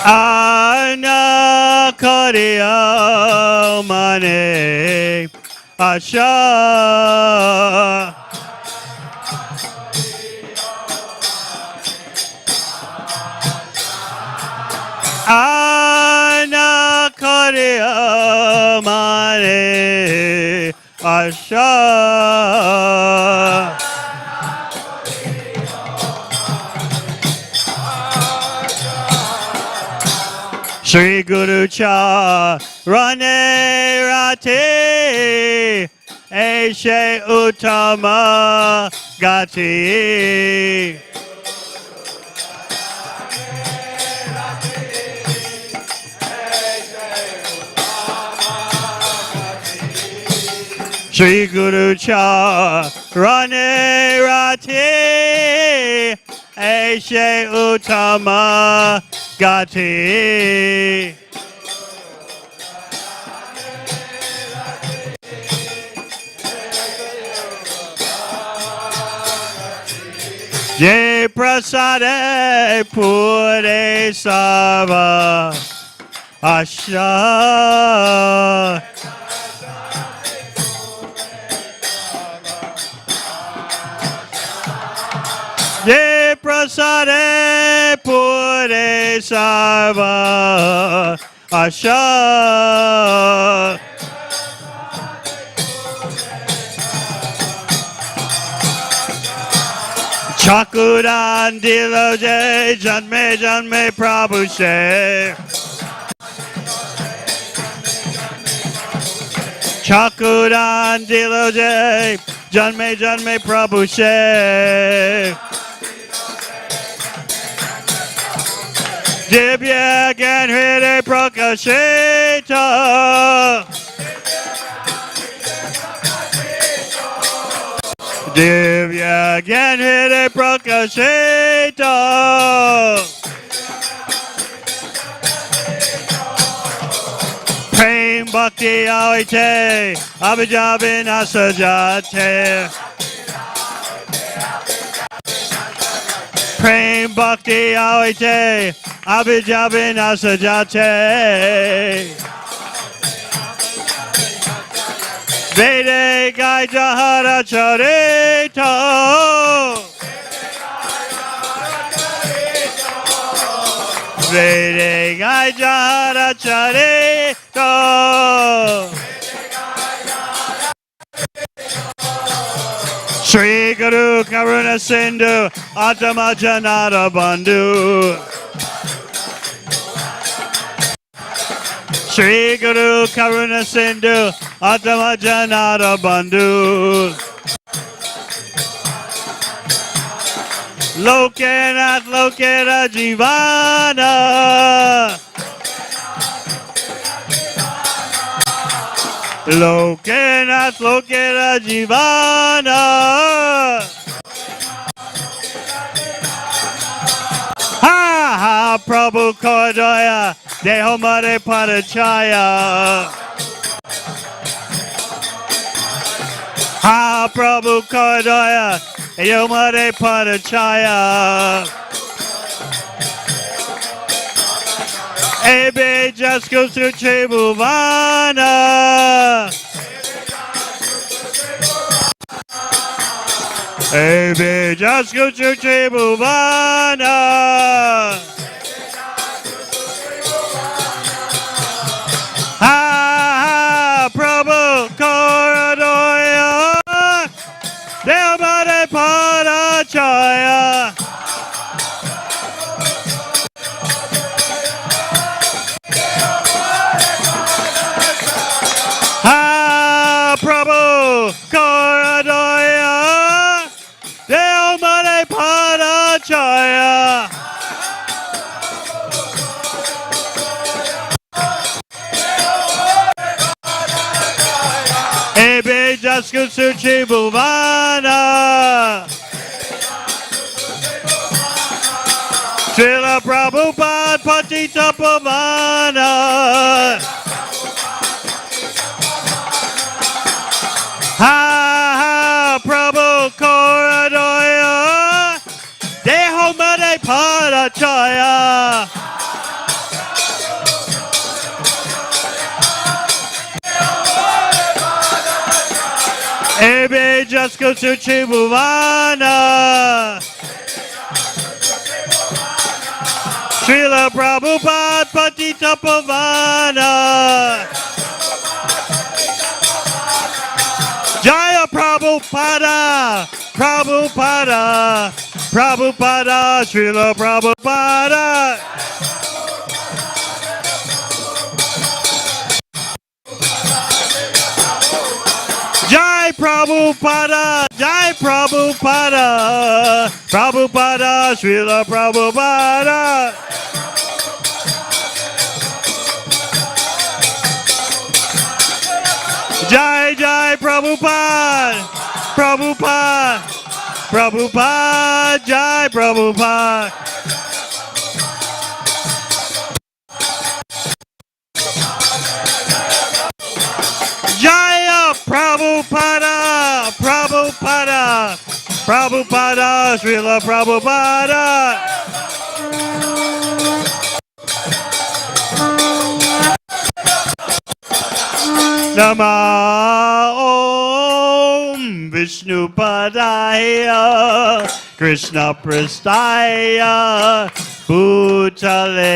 Ana Koriya Mane Asha. Ana Koriya Mane Asha. Shri Guru Charane Rati Eshe Uttama Gati. Shri Guru Charane Rati Eshe Uttama Gati. Ye Prasade Pure Sava Asha. Ye Prasade Pure Sava Asha. Chakuran Diloje Janme Janme Prabhu Se. Chakuran Diloje Janme Janme Prabhu Se. Divya Gyan Hare Prakashita. Divya Gyan Hare Prakashita. Prem Bhakti Avite Abhijabin Asajate. Prem Bhakti Avite Abhijabin Asajate. Vede Gai Jahara Charito. Vede Gai Jahara Charito. Shri Guru Karuna Sindhu Atama Janata Bandhu. Shri Guru Karuna Sindhu Atama Janata Bandhu. Lokenath Lokera Jivana. Lokenath Lokera Jivana. Ha ha Prabhu Kodaya Deho Mare Padachaya. Ha Prabhu Kodaya Deho Mare Padachaya. Ebe Jasko Suche Bhuvana. Ebe Jasko Suche Bhuvana. Ha ha Prabhu Koradoya Devamrita Ebe Jasku Suchi Bhuvana Srila Prabhupada Patita Pavana Ha ha Prabhu Koradoya Devamrita Ebe Jasku Suchi Bhuvana Srila Prabhupada Patita Pavana Jaya Prabhupada Prabhupada Prabhupada Srila Prabhupada Jai Prabhupada, Jai Prabhupada, Prabhupada, Srila Prabhupada. Jai Jai Prabhupada, Prabhupada, Prabhupada, Jai Prabhupada. Jaya Prabhupada, Prabhupada, Prabhupada, Srila Prabhupada. Nama Om Vishnu Padaya Krishna Prastaya Bhutale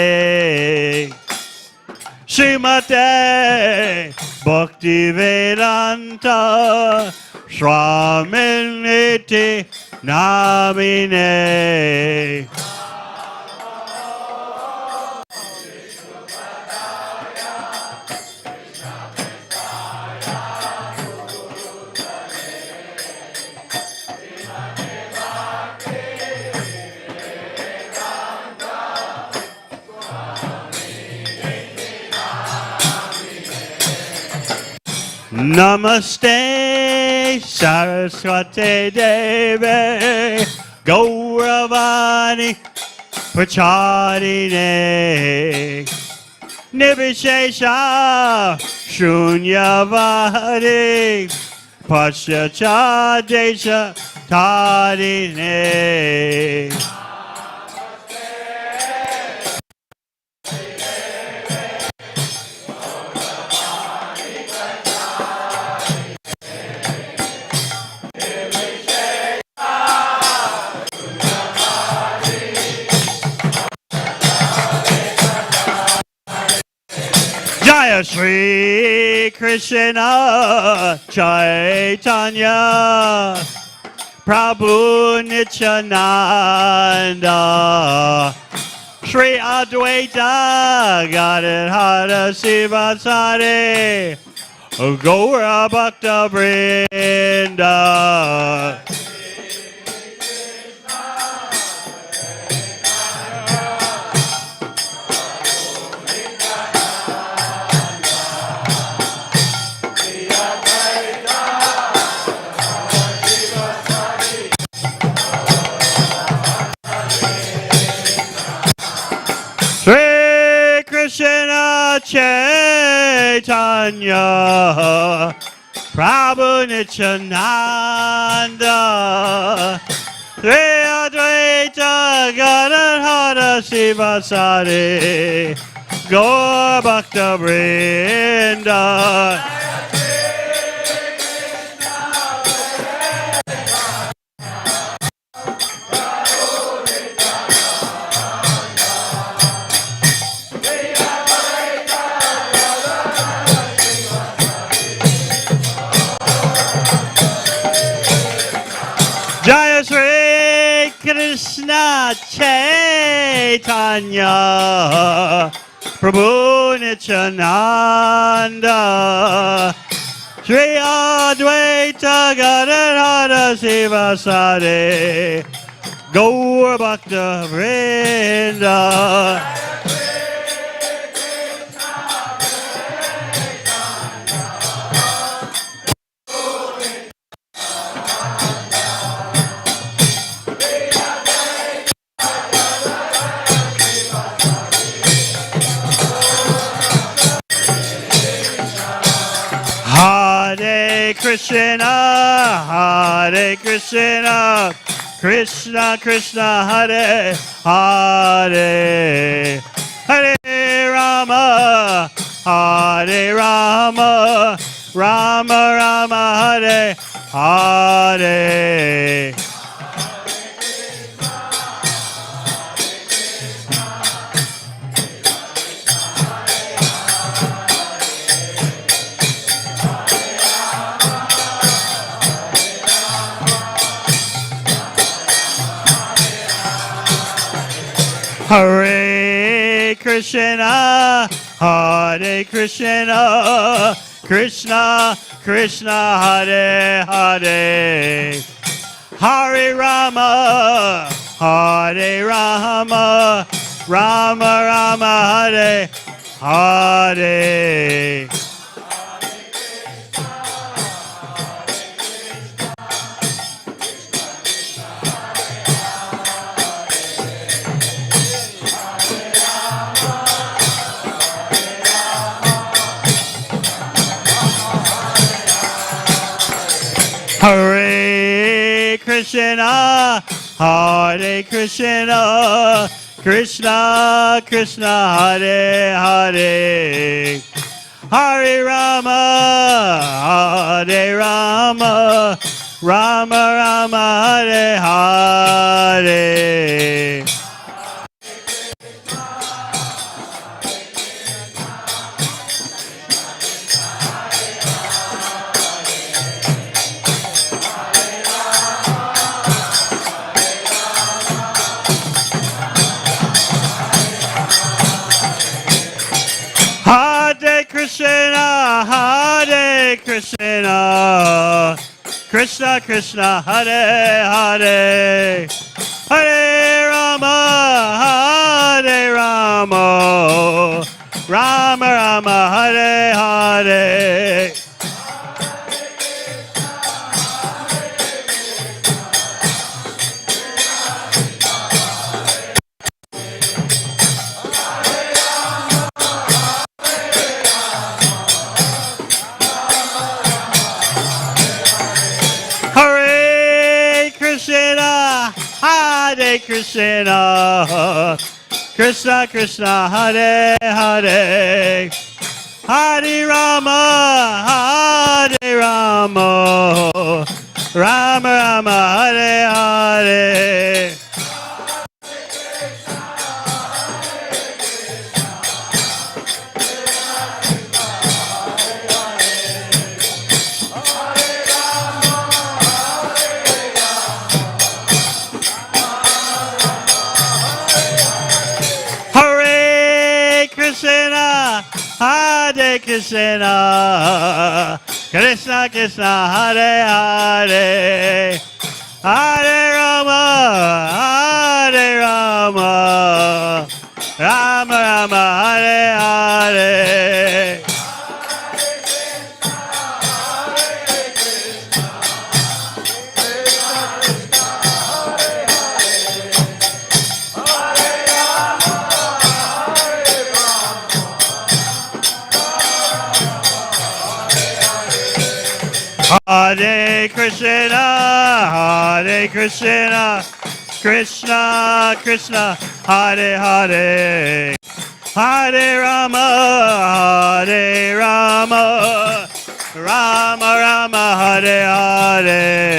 Śrīmate Bhaktivedanta Swami Namine Namaste Saraswati Devi Gauravani Pracharine Nivishesha Shunyavadi Paschachadesha Tadine Jaya Shri Krishna Chaitanya Prabhu Nityananda Shri Advaita Godhead Hara Sivasari Gaura Bhakta Vrinda Shri Krishna Chaitanya Prabhu Nityananda Shri Advaita Gadadhara Sivasari Gaur Bhakta Vrinda Jaya Shri Krishna Chaitanya Prabhu Nityananda Shri Advaita Gadadhara Sivasade Gaur Bhakta Vrinda. Hare Krishna, Krishna Krishna, Hare Hare, Hare Rama, Hare Rama, Rama Rama, Hare Hare. Hare Krishna, Krishna Krishna, Hare Hare, Hare Rama, Hare Rama, Rama Rama, Hare Hare. Hare Krishna, Krishna Krishna, Hare Hare, Hare Rama, Hare Rama, Rama Rama, Hare Hare. Hare Krishna, Krishna Krishna, Hare Hare, Hare Rama, Hare Rama, Rama Rama, Hare Hare. Hare Krishna, Krishna Krishna, Hare Hare, Hare Rama, Hare Rama, Rama Rama, Hare Hare. Hare Krishna, Krishna Krishna, Hare Hare, Hare Rama, Hare Rama, Rama Rama, Hare Hare. Hare Krishna, Krishna Krishna, Hare Hare, Hare Rama, Hare Rama, Rama Rama, Hare Hare.